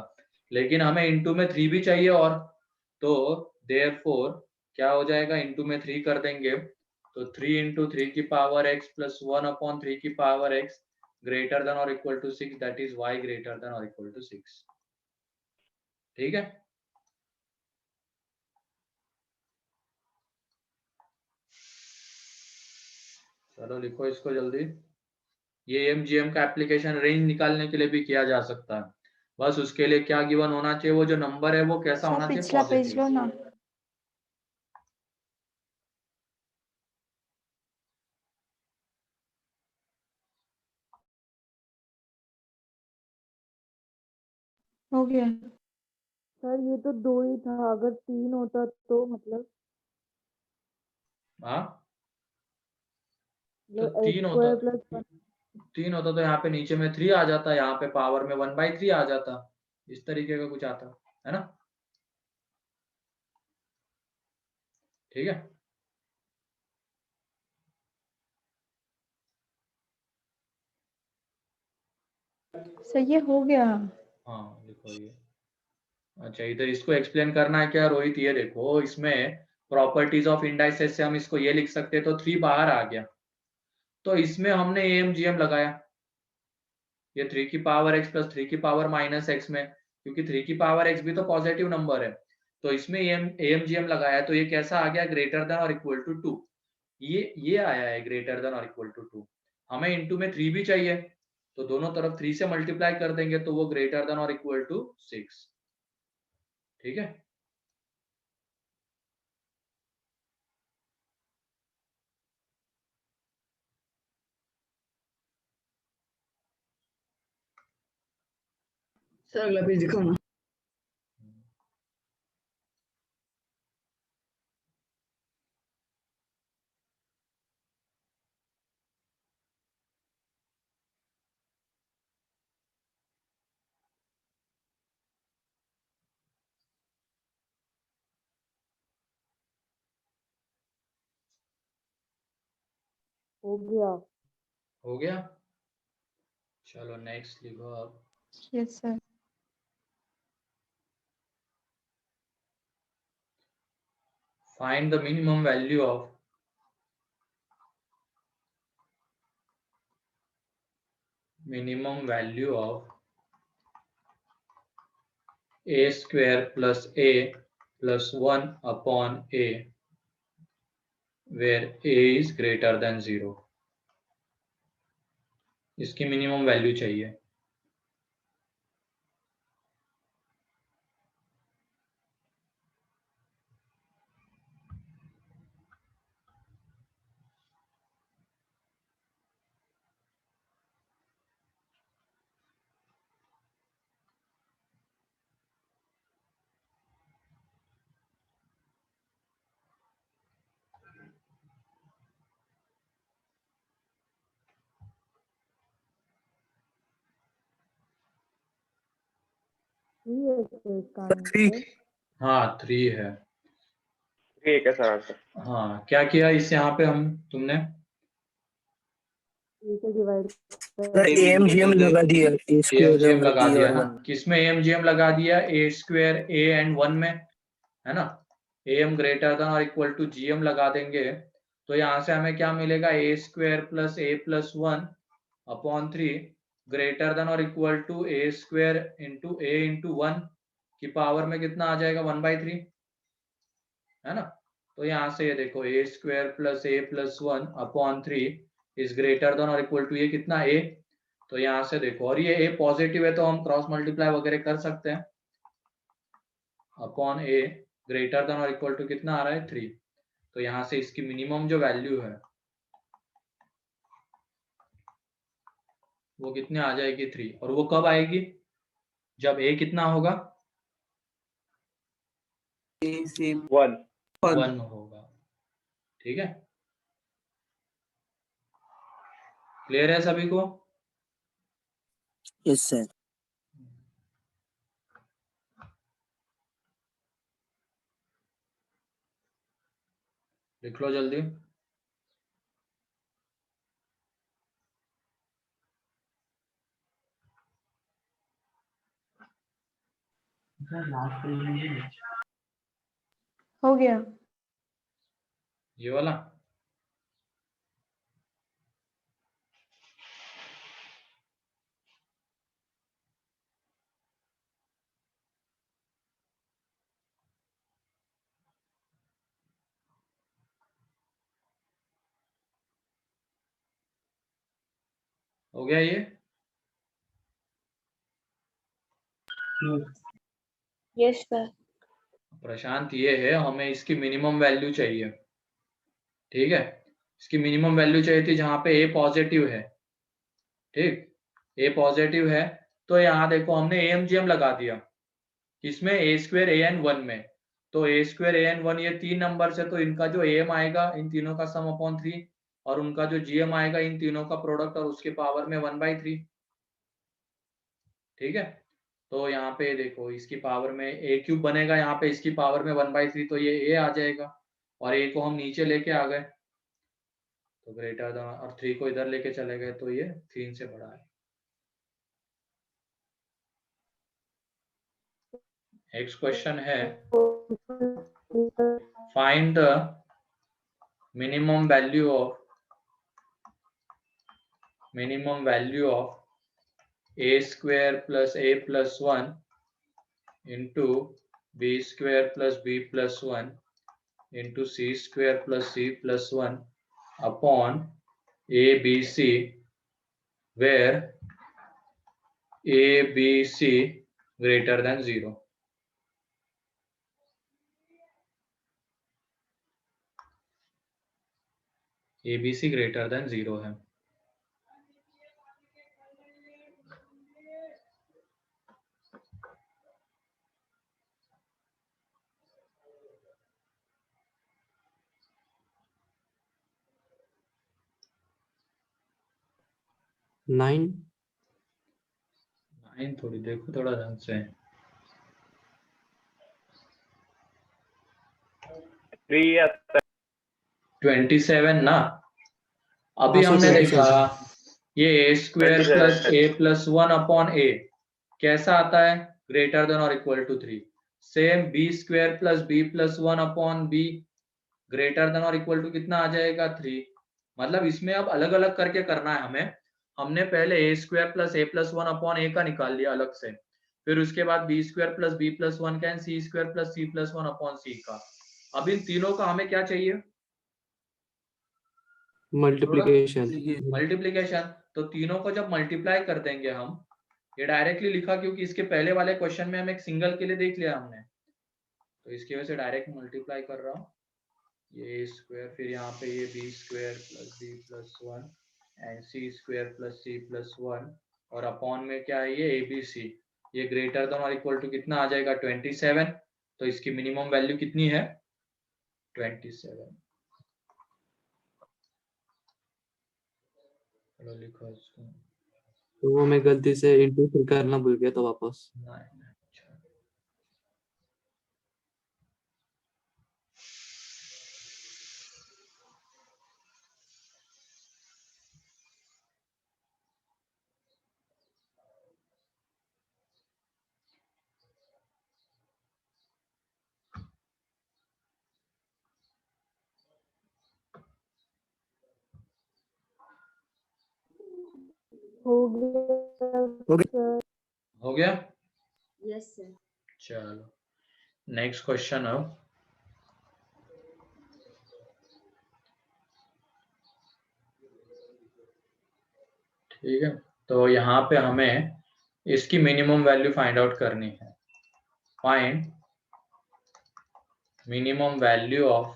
लेकिन हमें इनटू में 3 भी चाहिए। और तो देयरफॉर क्या हो जाएगा? इनटू में 3 कर देंगे तो 3 इंटू 3 की पावर x प्लस 1/3 की पावर x ग्रेटर देन और equal to 6, that is y greater than और इक्वल टू 6। ठीक है, चलो लिखो इसको जल्दी। ये AMGM का एप्लीकेशन रेंज निकालने के लिए भी किया जा सकता है। बस उसके लिए क्या गिवन होना चाहिए? वो जो नंबर है वो कैसा होना चाहिए? पिछला पेज पॉजिटिव। लो ना। हो गया। सर ये तो 2 ही था, अगर 3 होता तो मतलब हाँ, तो मतलब 3 होता, x² प्लस 1। 3 होता तो यहाँ पे नीचे में 3 आ जाता, यहाँ पे पावर में 1/3 आ जाता, इस तरीके का कुछ आता, है ना? ठीक है, सही है, हो गया। हाँ लिखो ये। अच्छा, इधर इसको एक्सप्लेन करना है क्या रोहित? ये देखो, इसमें प्रॉपर्टीज ऑफ इंडाइसेस से हम इसको ये लिख सकते हैं। तो 3 बाहर आ गया, तो इसमें हमने AMGM लगाया, ये 3 की पावर x प्लस 3 की पावर माइनस एक्स में, क्योंकि 3 की पावर x भी तो पॉजिटिव नंबर है। तो इसमें AMGM लगाया तो ये कैसा आ गया? ग्रेटर देन और इक्वल टू 2। ये आया है ग्रेटर देन और इक्वल टू 2। हमें इंटू में 3 भी चाहिए, तो दोनों तरफ 3 से मल्टीप्लाई कर देंगे तो वो ग्रेटर देन और इक्वल टू 6। ठीक है, सर अगला पेज दिखाओ ना। हो गया। हो गया। चलो नेक्स्ट लिखो अब। Yes, sir. Find the minimum value of a square plus a plus 1 upon a where a is greater than 0। इसकी मिनिमम वैल्यू चाहिए। थ्री है सर इसका थ्री। आंसर। हाँ 3 है। ठीक है सर आंसर। हाँ क्या किया इस यहाँ पे तुमने ए से डिवाइड सर AMGM लगा दिया, ए स्क्वायर AMGM लगा B दिया और ना, 1 किसमें AMGM लगा दिया, a स्क्वायर a एंड 1 में, है ना। am ग्रेटर देन और इक्वल टू gm लगा देंगे तो यहाँ से हमें क्या मिलेगा, a square plus a plus 1 upon 3 greater than और equal to a square into a into 1 की पावर में कितना आ जाएगा 1/3, है ना। तो यहाँ से ये देखो a square plus a plus 1 upon 3 is greater than और इक्वल टू ये कितना a, तो यहाँ से देखो, और ये a पॉजिटिव है तो हम क्रॉस मल्टीप्लाई वगैरह कर सकते हैं, अपॉन a ग्रेटर देन और इक्वल टू कितना आ रहा है 3। तो यहाँ से इसकी मिनिमम जो वैल्यू है वो कितने आ जाएगी 3, और वो कब आएगी, जब a कितना होगा, वन 1 होगा। ठीक है, क्लियर है सभी को। Yes sir. लिख लो जल्दी। सर लास्ट पेज में भी है। हो गया। ये वाला हो गया ये। Yes, sir. प्रशांत ये है, हमें इसकी मिनिमम वैल्यू चाहिए। ठीक है, इसकी मिनिमम वैल्यू चाहिए थी जहां पे a पॉजिटिव है। ठीक, a पॉजिटिव है तो यहाँ देखो हमने AMGM लगा दिया, किसमें, a स्क्वायर a एन 1 में। तो a स्क्वायर a एन 1 ये 3 नंबर है तो इनका जो am आएगा इन तीनों का सम अपॉन 3 और उनका जो gm आएगा इन तीनों का प्रोडक्ट और उसके पावर में 1/3। ठीक है, तो यहाँ पे देखो इसकी पावर में a क्यूब बनेगा, यहाँ पे इसकी पावर में 1/3 तो ये a आ जाएगा, और a को हम नीचे लेके आ गए तो ग्रेटर देन, और 3 को इधर लेके चले गए तो ये 3 से बड़ा है। नेक्स्ट क्वेश्चन है, find the minimum value of a square plus a plus 1 into b square plus b plus 1 into c square plus c plus 1 upon ABC where ABC greater than 0. ABC greater than 0 है. नाइन 9 थोड़ी देखो थोड़ा ढंग से. 3 आता 27 ना. अभी हाँ, हमने 27. देखा ये a square 27 plus a plus 1 upon a कैसा आता है, ग्रेटर देन और equal to 3. Same b square plus b plus 1 upon b greater than और इक्वल टू कितना आ जाएगा 3. मतलब इसमें अब अलग अलग करके करना है हमें. हमने पहले a square plus a plus 1 upon a का निकाल लिया अलग से, फिर उसके बाद b square plus b plus 1 का c square plus c plus 1 upon c का. अब इन तीनों का हमें क्या चाहिए, मल्टीप्लीकेशन. मल्टीप्लीकेशन. तो तीनों को जब मल्टीप्लाई कर देंगे हम, ये डायरेक्टली लिखा क्योंकि इसके पहले वाले क्वेश्चन में हम एक सिंगल के लिए देख लिया हमने, तो इसकी वजह से डायरेक्ट मल्टीप्लाई कर रहा हूँ. ये स्क्वायर फिर यहाँ पे ये B square plus B plus 1 and C square plus C plus 1 और अपॉन में क्या है ये ए बी सी. ये ग्रेटर देन और इक्वल टू कितना आ जाएगा 27. तो इसकी मिनिमम वैल्यू कितनी है 27. चलो लिखो इसको. तो वो मैं गलती से इंटू फिर करना भूल गया तो वापस. अच्छा. हो गया हो गया. सर. हो गया. Yes sir. चलो नेक्स्ट क्वेश्चन अब. ठीक है, तो यहाँ पे हमें इसकी मिनिमम वैल्यू फाइंड आउट करनी है. Find minimum value of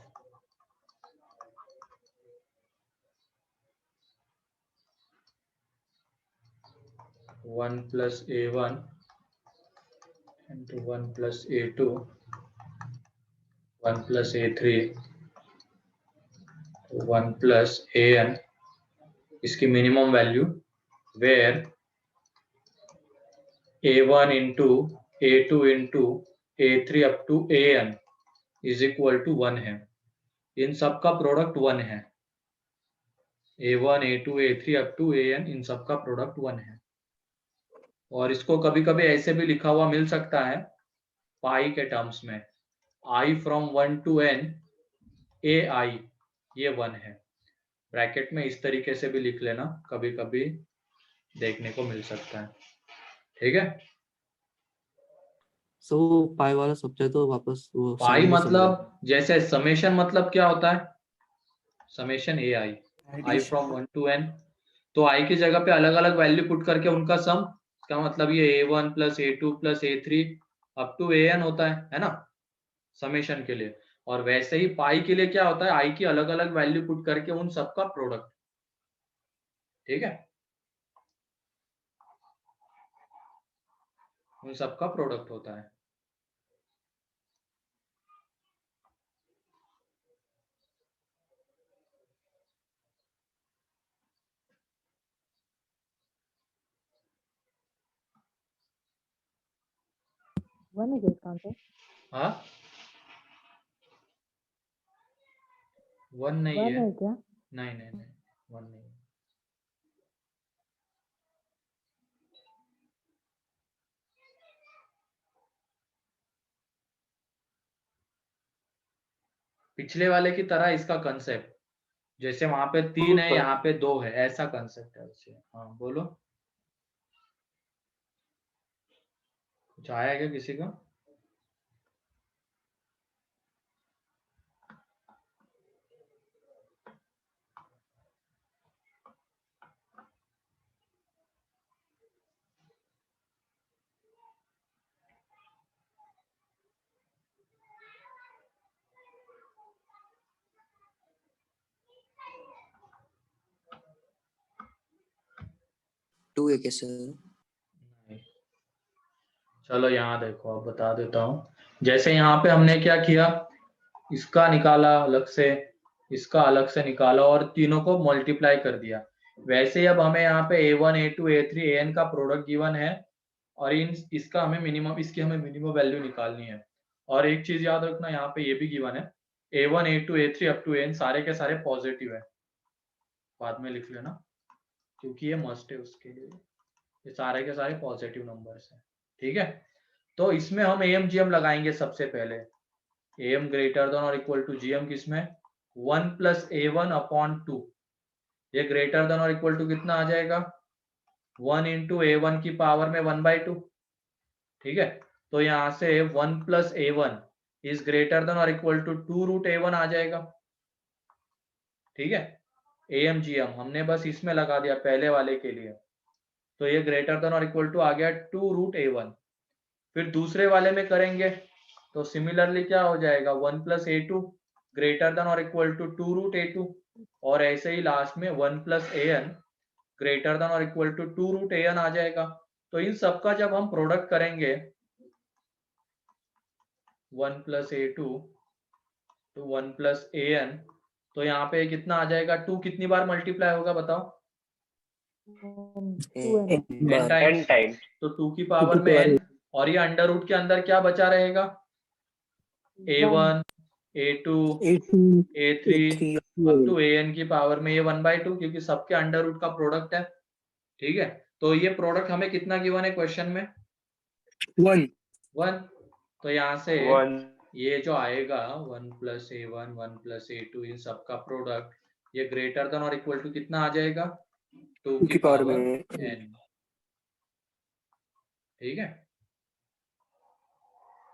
one plus a1 into 1 plus a2 1 plus a3 1 plus an. इसकी minimum value where a1 into a2 into a3 up to an is equal to 1 है. इन सब का प्रोडक्ट 1 है. a1 a2 a3 up to an इन सब का प्रोडक्ट 1 है. और इसको कभी कभी ऐसे भी लिखा हुआ मिल सकता है पाई के टर्म्स में, i from 1 to n ai ये 1 है. ब्रैकेट में इस तरीके से भी लिख लेना, कभी कभी देखने को मिल सकता है. ठीक है. सो पाई वाला सब्जेक्ट तो वापस वो पाई सामने मतलब जैसे समेशन मतलब क्या होता है, summation A I I from 1 to n. तो आई की जगह पे अलग अलग वैल्यू पुट करके उनका सम, क्या मतलब ये a1 plus a2 plus a3 up to an होता है ना समेशन के लिए. और वैसे ही पाई के लिए क्या होता है, आई की अलग अलग वैल्यू पुट करके उन सबका प्रोडक्ट. ठीक है, उन सबका प्रोडक्ट होता है. वन है क्या इसका आंसर? हाँ 1 नहीं वन है. है क्या? नहीं नहीं नहीं 1 नहीं. पिछले वाले की तरह इसका कंसेप्ट, जैसे वहां पे 3 है यहाँ पे 2 है, ऐसा कंसेप्ट है उससे. हाँ बोलो, कुछ आया क्या किसी का? है क्या सर? नहीं। चलो यहाँ देखो, अब बता देता हूँ। जैसे यहाँ पे हमने क्या किया, इसका निकाला अलग से, इसका अलग से निकाला और तीनों को मल्टीप्लाई कर दिया। वैसे ही अब हमें यहाँ पे a1 a2 a3 an का प्रोडक्ट गिवन है और इसका हमें इसकी हमें मिनिमम वैल्यू निकालनी है। और एक चीज याद रखना, यहाँ पे ये भी गिवन है a1 a2 a3 up to an सारे के सारे पॉजिटिव है, बाद में लिख लेना क्योंकि ये मस्ट है उसके लिए। ये सारे के सारे पॉजिटिव नंबर्स हैं, ठीक है। तो इसमें हम am लगाएंगे सबसे पहले। am ग्रेटर देन और इक्वल टू gm किसमें 1 प्लस a1 अपॉन 2। ये ग्रेटर देन और इक्वल टू कितना आ जाएगा 1 इंटू a1 की पावर में 1/2, ठीक है। तो यहाँ से 1 plus a1 is greater than और इक्वल टू 2 रूट a1 आ जाएगा, ठीक है। am gm हमने बस इसमें लगा दिया पहले वाले के लिए, तो ये ग्रेटर देन और इक्वल टू आ गया 2 रूट a1। फिर दूसरे वाले में करेंगे तो सिमिलरली क्या हो जाएगा 1 प्लस a2 ग्रेटर देन और इक्वल टू 2 रूट a2, और ऐसे ही लास्ट में 1 प्लस an ग्रेटर देन और इक्वल टू 2 रूट an आ जाएगा। तो इन सबका जब हम प्रोडक्ट करेंगे 1 plus a2 to 1 plus an, तो यहाँ पे कितना आ जाएगा 2 कितनी बार मल्टीप्लाई होगा बताओ 10 टाइम्स, तो 2 की पावर में n, और ये अंडर रूट के अंदर क्या बचा रहेगा a1 a2 a3 up to an की पावर में ये 1/2, क्योंकि सबके अंडर रूट का प्रोडक्ट है, ठीक है। तो ये प्रोडक्ट हमें कितना गिवन है क्वेश्चन में 1। तो यहाँ से ये जो आएगा 1 प्लस a1 1 प्लस a2 इन सबका प्रोडक्ट ये ग्रेटर देन और इक्वल टू कितना आ जाएगा 2 की पावर में n, ठीक है।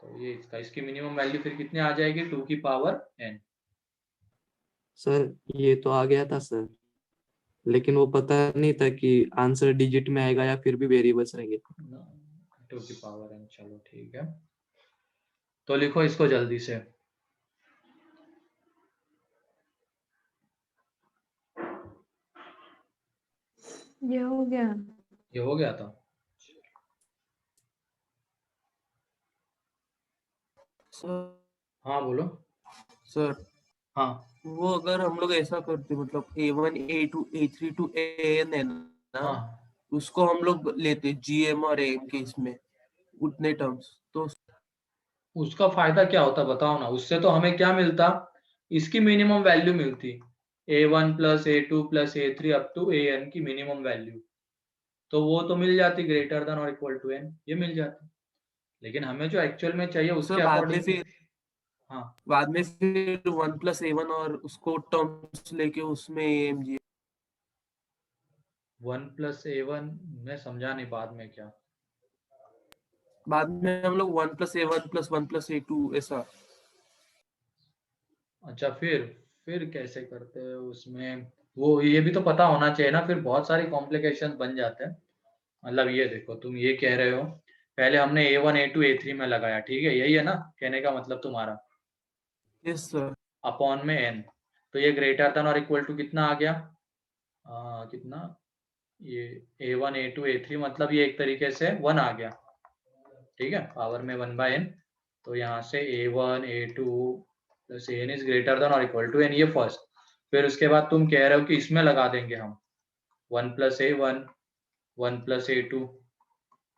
तो ये इसकी मिनिमम वैल्यू फिर कितनी आ जाएगी 2 की पावर n। सर ये तो आ गया था सर, लेकिन वो पता नहीं था कि आंसर डिजिट में आएगा या फिर भी वेरिएबल्स रहेंगे। 2 की पावर n, चलो ठीक है। तो लिखो इसको जल्दी से। ये हो गया। ये हो गया था। सर हाँ बोलो। सर हाँ वो अगर हम लोग ऐसा करते मतलब a1 a2 a3 to an है ना, हाँ, उसको हम लोग लेते gm और am के इसमें उतने टर्म्स, तो उसका फायदा क्या होता बताओ ना। उससे तो हमें क्या मिलता, इसकी मिनिमम वैल्यू मिलती a1 plus a2 plus a3 up to an की मिनिमम वैल्यू, तो वो तो मिल जाती ग्रेटर देन और इक्वल टू n, ये मिल जाती। लेकिन हमें जो एक्चुअल में चाहिए उसके अकॉर्डिंग, हाँ बाद में फिर 1 प्लस a1 और उसको टर्म्स लेके उसमें am gm 1 प्लस a1 मैं समझा नहीं बाद में क्या। बाद में हम लोग 1 plus a1 plus 1 plus a2 ऐसा। अच्छा फिर कैसे करते हैं उसमें, वो ये भी तो पता होना चाहिए ना, फिर बहुत सारी कॉम्प्लिकेशन बन जाते हैं। मतलब ये देखो तुम ये कह रहे हो पहले हमने a1 a2 a3 में लगाया, ठीक है, यही है ना कहने का मतलब तुम्हारा, यस सर। अपॉन में n, तो ये ग्रेटर देन और इक्वल टू कितना आ गया कितना, ये a1 a2 a3 मतलब ये एक तरीके से 1 आ गया, ठीक है, पावर में 1/n। तो यहाँ से a1 a2 plus an is greater than और इक्वल टू n, ये फर्स्ट। फिर उसके बाद तुम कह रहे हो कि इसमें लगा देंगे हम 1 plus a1 1 plus a2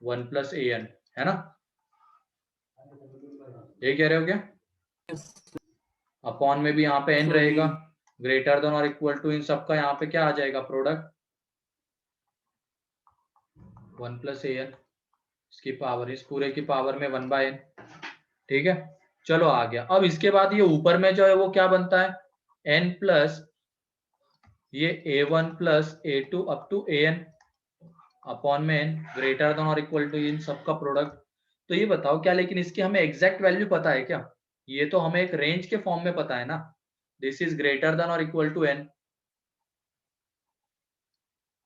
1 plus an, है ना, ये कह रहे हो क्या। अपॉन में भी यहाँ पे n रहेगा, ग्रेटर देन और इक्वल टू इन सबका यहाँ पे क्या आ जाएगा प्रोडक्ट 1 प्लस an, इसकी पावर इस पूरे की पावर में 1/n, ठीक है। चलो आ गया। अब इसके बाद ये ऊपर में जो है वो क्या बनता है n प्लस ये a1 plus a2 up to an upon में n ग्रेटर देन और इक्वल टू इन सबका प्रोडक्ट। तो ये बताओ क्या लेकिन इसकी हमें एग्जैक्ट वैल्यू पता है क्या, ये तो हमें एक रेंज के फॉर्म में पता है ना, दिस इज ग्रेटर देन और इक्वल टू n,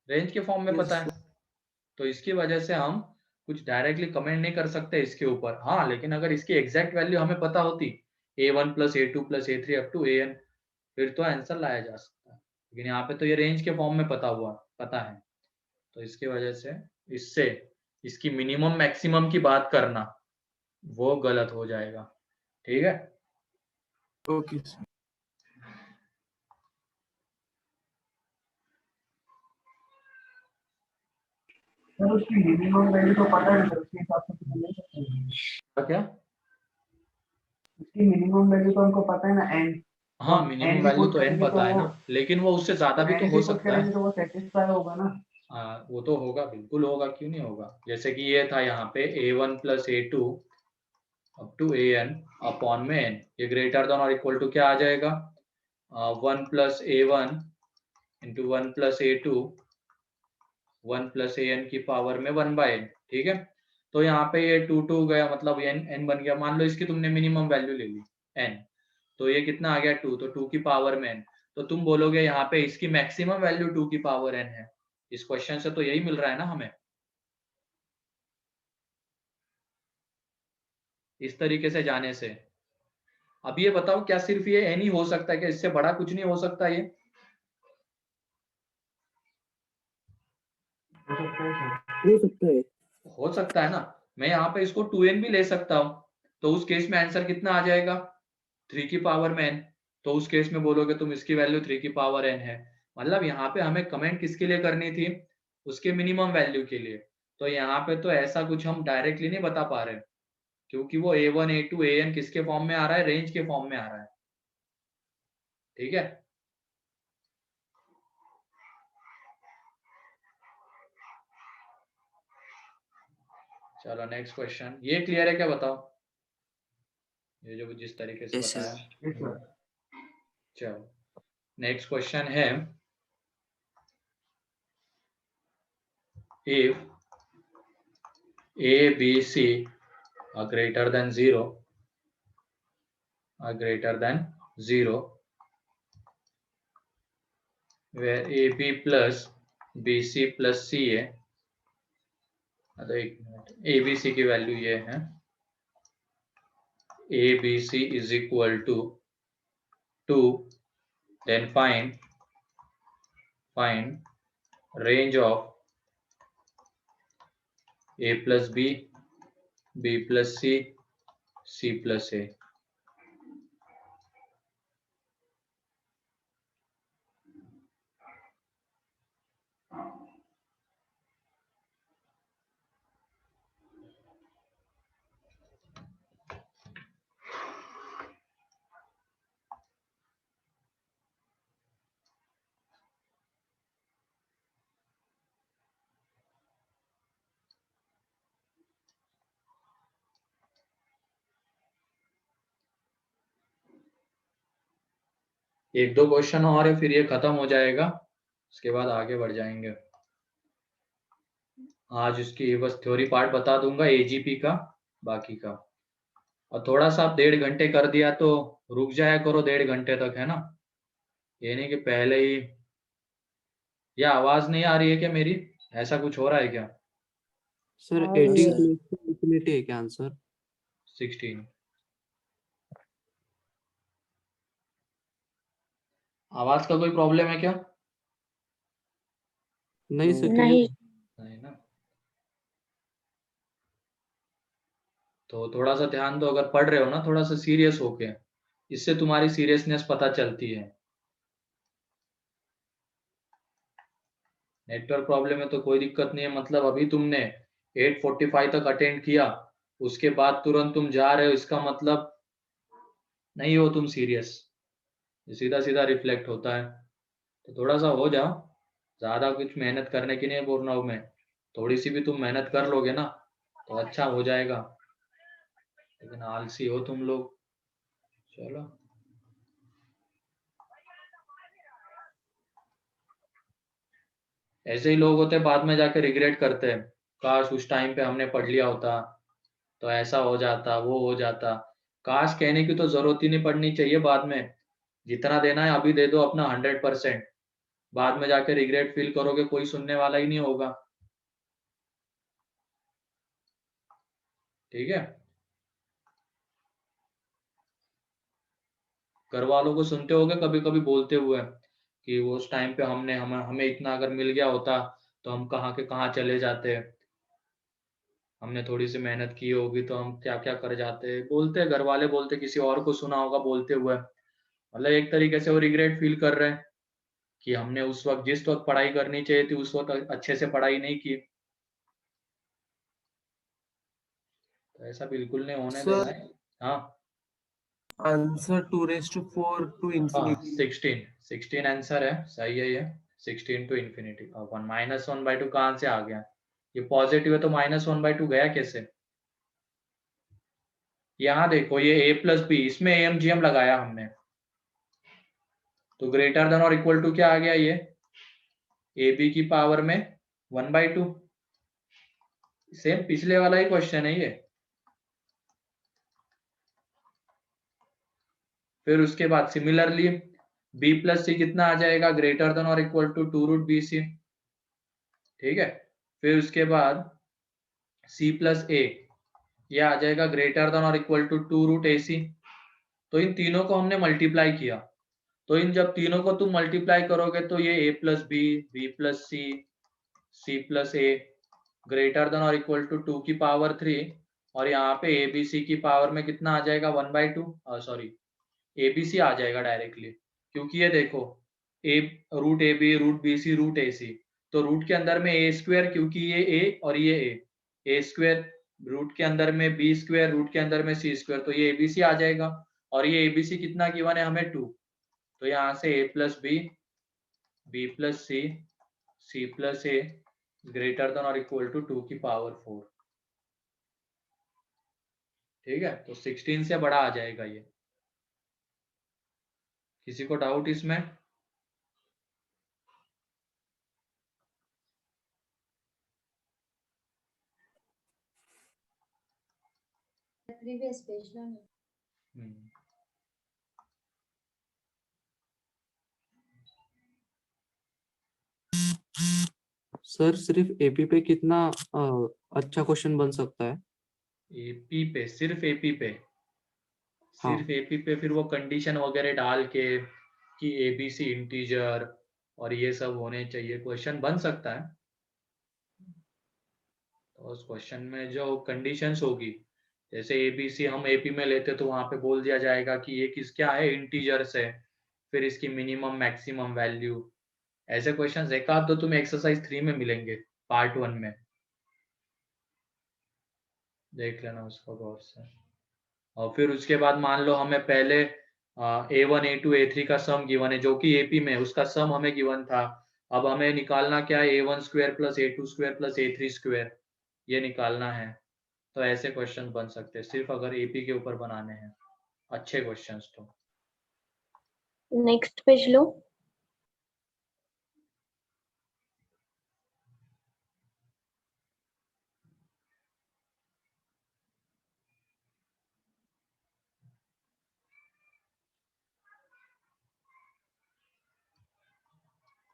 रेंज के फॉर्म में पता है। तो इसकी वजह से हम कुछ डायरेक्टली कमेंट नहीं कर सकते इसके ऊपर। हाँ लेकिन अगर इसकी एग्जैक्ट वैल्यू हमें पता होती a1 plus a2 plus a3 up to an, फिर तो आंसर लाया जा सकता है। लेकिन यहाँ पे तो ये रेंज के फॉर्म में पता है। तो इसकी वजह से इससे इसकी मिनिमम मैक्सिमम की बात करना वो गलत हो जाएगा। ठीक है, ओके सर। सर उसकी मिनिमम वैल्यू तो पता है सर, उसके हिसाब से तो ले सकते हैं। क्या उसकी मिनिमम वैल्यू तो हमको पता है ना, एन। हाँ, मिनिमम वैल्यू तो n पता है ना, लेकिन वो उससे ज्यादा भी तो हो सकता है। तो वो सेटिस्फाई होगा ना। हाँ, वो तो होगा, बिल्कुल होगा, क्यों नहीं होगा। जैसे कि ये था यहाँ पे a1 plus a2 up to an upon में n, ये ग्रेटर देन और इक्वल टू क्या आ जाएगा, 1 plus a1 into 1 plus a2 1 plus an की पावर में 1/n। ठीक है, तो यहाँ पे ये 2 गया, मतलब n बन गया। मान लो इसकी तुमने मिनिमम वैल्यू ले ली n, तो ये कितना आ गया 2, तो 2 की पावर में n, तो तुम बोलोगे यहाँ पे इसकी मैक्सिमम वैल्यू 2 की पावर n है। इस क्वेश्चन से तो यही मिल रहा है ना हमें। इस तरीके से जाने से अब ये बताओ, क्या सिर्फ ये n ही हो सकता है, क्या इससे बड़ा कुछ नहीं हो सकता? ये हो सकता है। हो सकता है ना। मैं यहाँ पे इसको 2n भी ले सकता हूँ, तो उस केस में आंसर कितना आ जाएगा, 3 की पावर में n। तो उस केस में बोलोगे तुम इसकी वैल्यू 3 की पावर n है। मतलब यहाँ पे हमें कमेंट किसके लिए करनी थी, उसके मिनिमम वैल्यू के लिए। तो यहाँ पे तो ऐसा कुछ हम डायरेक्टली नहीं बता पा रहे, क्योंकि वो a1 a2 an किसके फॉर्म में आ रहा है, रेंज के फॉर्म में आ रहा है। ठीक है, चलो नेक्स्ट क्वेश्चन। ये क्लियर है क्या, बताओ, ये जो जिस तरीके से Yes, sir. बताया। चलो नेक्स्ट क्वेश्चन है, if a b c are greater than 0 where ab plus bc plus ca, तो एक मिनट, abc की वैल्यू ये है, abc is equal to 2, then find range of a plus b, b plus c, c plus a। एक दो क्वेश्चन और है, फिर ये खत्म हो जाएगा, उसके बाद आगे बढ़ जाएंगे। आज उसकी बस थ्योरी पार्ट बता दूंगा एजीपी का, बाकी का। और थोड़ा सा आप 1.5 घंटे कर दिया तो रुक जाया करो 1.5 घंटे तक, है ना। ये नहीं कि पहले ही। या आवाज नहीं आ रही है क्या मेरी, ऐसा कुछ हो रहा है क्या? सर हाँ, 18 सर। प्लस इंफिनिटी है क्या आंसर? 16। आवाज का कोई प्रॉब्लम है क्या? नहीं सर, नहीं। नहीं ना, तो थोड़ा सा ध्यान दो, अगर पढ़ रहे हो ना थोड़ा सा सीरियस होके, इससे तुम्हारी सीरियसनेस पता चलती है। नेटवर्क प्रॉब्लम है तो कोई दिक्कत नहीं है, मतलब अभी तुमने 8:45 तक अटेंड किया, उसके बाद तुरंत तुम जा रहे हो, इसका मतलब नहीं हो तुम सीरियस, सीधा सीधा रिफ्लेक्ट होता है। तो थोड़ा सा हो जाओ, ज्यादा कुछ मेहनत करने की नहीं बोल रहा हूं मैं, थोड़ी सी भी तुम मेहनत कर लोगे ना तो अच्छा हो जाएगा, लेकिन आलसी हो तुम लोग। चलो ऐसे ही लोग होते बाद में जाके रिग्रेट करते हैं, काश उस टाइम पे हमने पढ़ लिया होता तो ऐसा हो जाता, वो हो जाता। काश कहने की तो जरूरत ही नहीं पड़नी चाहिए बाद में, जितना देना है अभी दे दो अपना 100%, बाद में जाके रिग्रेट फील करोगे, कोई सुनने वाला ही नहीं होगा। ठीक है, घर वालों को सुनते होगे कभी कभी बोलते हुए कि वो उस टाइम पे हमें इतना अगर मिल गया होता तो हम कहाँ के कहाँ चले जाते हैं, हमने थोड़ी सी मेहनत की होगी तो हम क्या क्या कर जाते हैं, बोलते हैं घर वाले, बोलते किसी और को सुना होगा बोलते हुए, मतलब एक तरीके से वो रिग्रेट फील कर रहे हैं कि हमने उस वक्त जिस वक्त पढ़ाई करनी चाहिए थी उस वक्त अच्छे से पढ़ाई नहीं की। तो ऐसा बिल्कुल नहीं होने देना है। हाँ आंसर 2⁴ to infinity। 16 आंसर है, सही है ये, 16 to infinity। अब -1/2 कहाँ से आ गया, ये पॉजिटिव है तो -1/2 गया कैसे। यहाँ देखो ये a+b, इसमें amgm लगाया हमने, तो ग्रेटर देन और इक्वल टू क्या आ गया, ये ab की पावर में 1/2, सेम पिछले वाला ही क्वेश्चन है ये। फिर उसके बाद सिमिलरली b+c कितना आ जाएगा, ग्रेटर देन और इक्वल टू 2√bc, ठीक है। फिर उसके बाद c+a ये आ जाएगा ग्रेटर देन और इक्वल टू 2√ac। तो इन तीनों को हमने मल्टीप्लाई किया, तो इन जब तीनों को तुम मल्टीप्लाई करोगे तो ये a+b, b+c, c+a greater than और इक्वल टू 2 की पावर 3, और यहाँ पे abc की पावर में कितना आ जाएगा 1/2, सॉरी abc आ जाएगा डायरेक्टली, क्योंकि ये देखो √ab, √bc, √ac, तो रूट के अंदर में a², क्योंकि ये a और ये a² रूट के अंदर में b², रूट के अंदर में c², तो ये abc आ जाएगा। और ये abc कितना गिवन है हमें 2, तो यहाँ से a+b, b+c, c+a greater than और इक्वल टू 2 की पावर 4, ठीक है। तो 16 से बड़ा आ जाएगा ये। किसी को डाउट इसमें? प्रीवियस पेज लो ना। सर सिर्फ एपी पे कितना अच्छा क्वेश्चन बन सकता है? एपी पे, सिर्फ एपी पे, हाँ। सिर्फ एपी पे फिर वो कंडीशन वगैरह डाल के कि एबीसी इंटीजर और ये सब होने चाहिए, क्वेश्चन बन सकता है। तो उस क्वेश्चन में जो कंडीशंस होगी, जैसे एबीसी हम एपी में लेते तो वहां पे बोल दिया जाएगा कि ये किस क्या है, इंटीजर्स है, फिर इसकी मिनिमम मैक्सिमम वैल्यू, ऐसे क्वेश्चंस एक आध तो तुम्हें एक्सरसाइज 3 में मिलेंगे, पार्ट 1 में देख लेना उसको गौर से। और फिर उसके बाद मान लो हमें पहले A1, A2, A3 का सम गिवन है, जो कि एपी में उसका सम हमें गिवन था। अब हमें निकालना क्या है, A1² + A2² + A3², ये निकालना है। तो ऐसे क्वेश्चन बन सकते हैं सिर्फ अगर एपी के ऊपर बनाने हैं अच्छे क्वेश्चंस तो। नेक्स्ट पेज लो।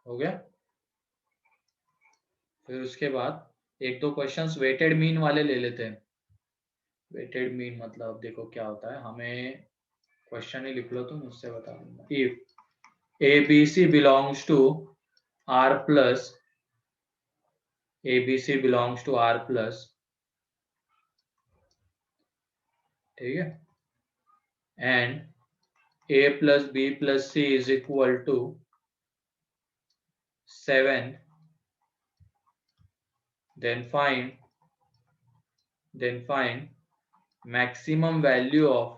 हो गया। फिर उसके बाद एक दो क्वेश्चंस वेटेड मीन वाले ले लेते हैं। वेटेड मीन मतलब देखो क्या होता है, हमें क्वेश्चन ही लिख लो तुम, उससे बता दूंगा। If ABC belongs to R plus, ABC belongs to R plus, ठीक है, and A plus B plus C is equal to 7, then find maximum value of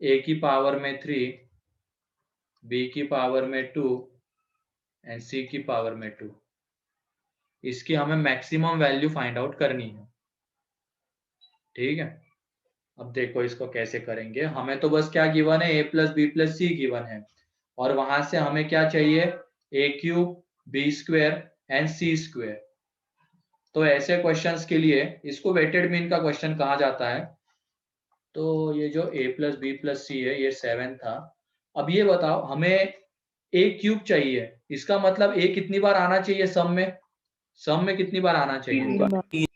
A की पावर में 3, B की पावर में 2 एंड C की पावर में 2। इसकी हमें मैक्सिमम वैल्यू फाइंड आउट करनी है, ठीक है। अब देखो इसको कैसे करेंगे, हमें तो बस क्या गिवन है, A plus B plus C given है, और वहां से हमें क्या चाहिए, A³ B² एंड C²। तो ऐसे क्वेश्चंस के लिए इसको वेटेड मीन का क्वेश्चन कहा जाता है। तो ये जो A plus B plus C है ये 7 था। अब ये बताओ हमें A³ चाहिए, इसका मतलब A कितनी बार आना चाहिए सम में कितनी बार आना चाहिए,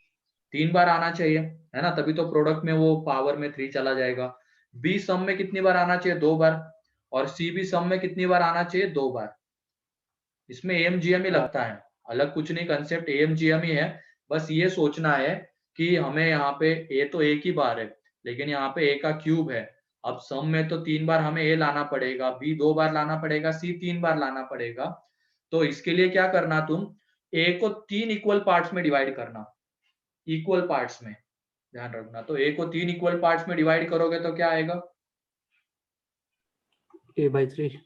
3 बार आना चाहिए, है ना, तभी तो प्रोडक्ट में वो पावर में 3 चला जाएगा। B सम में कितनी बार आना चाहिए, 2 बार, और C भी सम में कितनी बार आना चाहिए, 2 बार। इसमें AMGM ही लगता है, अलग कुछ नहीं, कंसेप्ट AMGM ही है। बस ये सोचना है कि हमें यहाँ पे A तो एक ही बार है, लेकिन यहाँ पे A का क्यूब है। अब सम में तो 3 बार हमें A लाना पड़ेगा, B 2 बार लाना पड़ेगा, C 3 बार लाना पड़ेगा। तो इसके लिए क्या करना, तुम A को 3 इक्वल पार्ट्स में डिवाइड करना, इक्वल पार्ट्स में, ध्यान रखना। तो A को 3 इक्वल पार्ट्स में डिवाइड करोगे तो क्या आएगा, A/3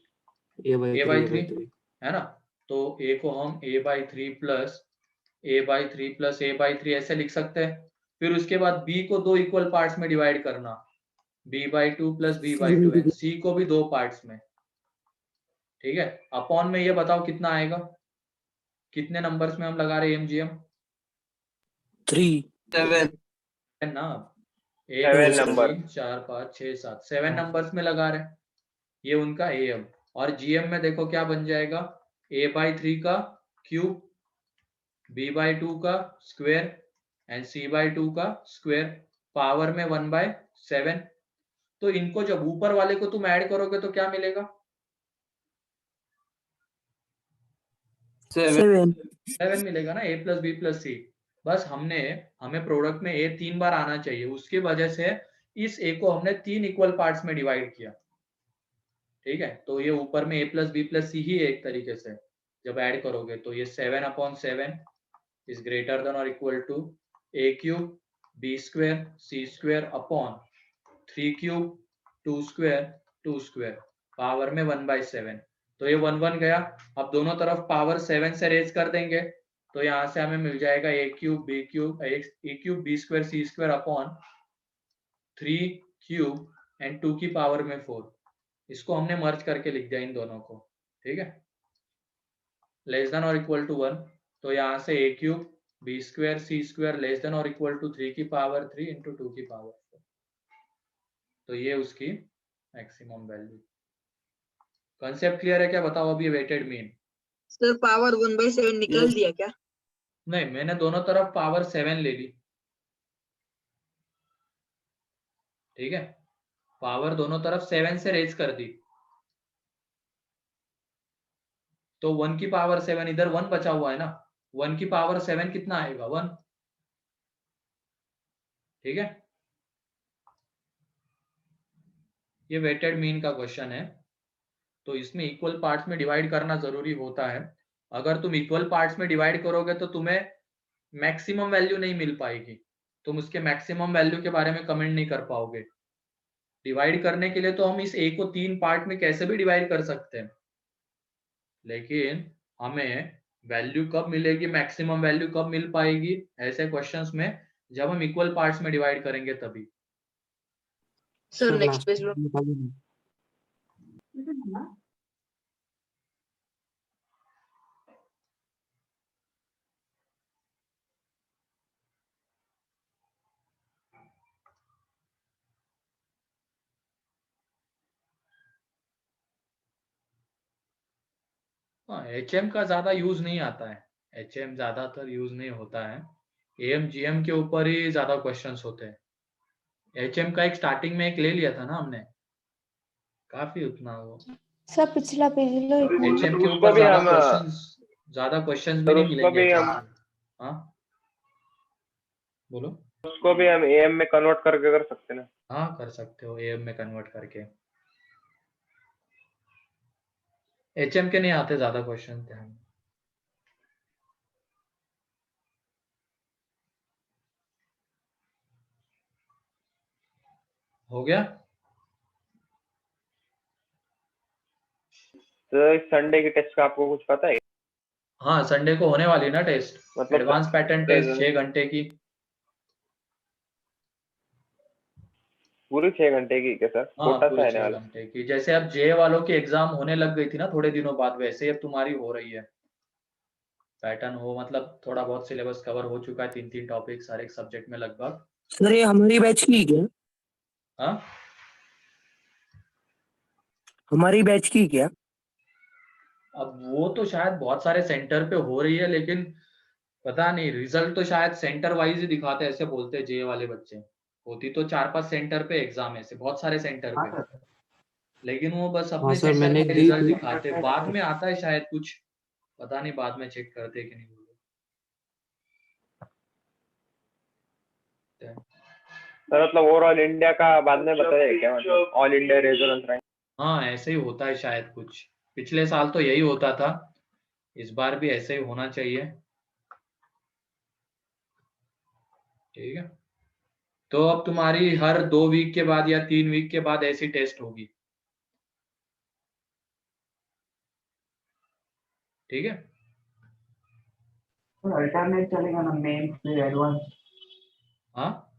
A/3 है ना। तो A को हम A/3 plus A/3 plus A/3 ऐसे लिख सकते हैं। फिर उसके बाद B को 2 इक्वल पार्ट्स में डिवाइड करना, B/2 plus B/2 and C को भी 2 पार्ट्स में, ठीक है। अपॉन में ये बताओ कितना आएगा, कितने नंबर्स में हम लगा रहे हैं AMGM? 3 7 ना, 1 7 2 नंबर। 3 4 5 6 7 7 नंबर्स में लगा रहे हैं, ये उनका AM। और GM में देखो क्या बन जाएगा, A/3 का क्यूब, B/2 का स्क्वायर एंड C/2 का स्क्वायर, पावर में 1/7। तो इनको जब ऊपर वाले को तुम ऐड करोगे तो क्या मिलेगा, 7 मिलेगा ना, A plus B plus C। बस हमें प्रोडक्ट में A 3 बार आना चाहिए, उसकी वजह से इस A को हमने 3 इक्वल पार्ट्स में डिवाइड किया, ठीक है। तो ये ऊपर में A plus B plus C ही है एक तरीके से, जब ऐड करोगे तो ये 7/7 इज ग्रेटर देन और equal to A cube B square C square upon 3 cube 2 square 2 square, power में 1/7। तो ये 1 गया। अब दोनों तरफ पावर 7 से रेज कर देंगे, तो यहाँ से हमें मिल जाएगा A cube B B square C square upon 3 cube and 2 की पावर में 4। इसको हमने मर्ज करके लिख दिया इन दोनों को, ठीक है, लेस देन और इक्वल टू 1। तो यहाँ से A cube B square C square less than और इक्वल टू 3 की पावर 3 इंटू 2 की पावर 4। तो ये उसकी मैक्सिमम वैल्यू। कंसेप्ट क्लियर है क्या, बताओ अभी वेटेड मीन? सर पावर 1/7 निकाल दिया क्या? नहीं, मैंने दोनों तरफ पावर 7 ले ली, ठीक है, पावर दोनों तरफ 7 से रेज कर दी। तो 1 की पावर 7, इधर 1 बचा हुआ है ना, 1 की पावर 7 कितना आएगा, 1, ठीक है। ये वेटेड मीन का क्वेश्चन है, तो इसमें इक्वल पार्ट्स में डिवाइड करना जरूरी होता है। अगर तुम इक्वल पार्ट्स में डिवाइड करोगे तो तुम्हें मैक्सिमम वैल्यू नहीं मिल पाएगी, तुम उसके मैक्सिमम वैल्यू के बारे में कमेंट नहीं कर पाओगे। डिवाइड करने के लिए तो हम इस A को 3 पार्ट में कैसे भी डिवाइड कर सकते हैं, लेकिन हमें वैल्यू कब मिलेगी, मैक्सिमम वैल्यू कब मिल पाएगी ऐसे क्वेश्चंस में, जब हम इक्वल पार्ट्स में डिवाइड करेंगे तभी। सर नेक्स्ट पेज लो। हाँ, HM का ज्यादा यूज नहीं आता है, HM ज्यादातर यूज नहीं होता है, AMGM के ऊपर ही ज्यादा क्वेश्चंस होते हैं। HM का एक स्टार्टिंग में एक ले लिया था ना हमने, काफी उतना वो सब पिछला पेज लो एक मिनट। HM के उसको ऊपर भी ज्यादा क्वेश्चंस भी सर नहीं उसको मिलेंगे भी HM हम के। हाँ बोलो। उसको भी हम AM में कन्वर्ट करके कर सकते हैं ना? हाँ कर सकते हो AM में कन्वर्ट करके। HM के नहीं आते ज्यादा क्वेश्चन ध्यान। हो गया? तो संडे की टेस्ट का आपको कुछ पता है? हाँ संडे को होने वाली ना टेस्ट, मतलब एडवांस पैटर्न टेस्ट 6 घंटे की। पूरी 6 घंटे की क्या सर? हाँ छोटा सा पूरे है 6 वाला? घंटे की, जैसे अब जे वालों की एग्जाम होने लग गई थी ना थोड़े दिनों बाद, वैसे ही अब तुम्हारी हो रही है। पैटर्न हो मतलब थोड़ा बहुत सिलेबस कवर हो चुका है, 3 टॉपिक हर एक सब्जेक्ट में लगभग। सर ये हमारी बैच की क्या? हाँ हमारी बैच की क्या? अब वो तो शायद बहुत सारे सेंटर पे हो रही है, लेकिन पता नहीं, रिजल्ट तो शायद सेंटर वाइज ही दिखाते, ऐसे बोलते हैं जे वाले बच्चे। होती तो 4-5 सेंटर पे एग्जाम, ऐसे बहुत सारे सेंटर पे, लेकिन वो बस हाँ अपने सर सेंटर मैंने के दी रिजल्ट थी। दिखाते, बाद में आता है शायद कुछ, पता नहीं बाद में चेक करते कि नहीं बोलो। सर मतलब ओवरऑल इंडिया का बाद में बताइए क्या, मतलब ऑल इंडिया रेजोनेंस रैंक? हाँ ऐसे ही होता है शायद कुछ, पिछले साल तो यही होता था, इस बार भी ऐसे ही होना चाहिए। ठीक है, तो अब तुम्हारी हर 2 वीक के बाद या 3 वीक के बाद ऐसी टेस्ट होगी। ठीक है, अल्टरनेट चलेगा ना, मेन फिर एडवांस? हाँ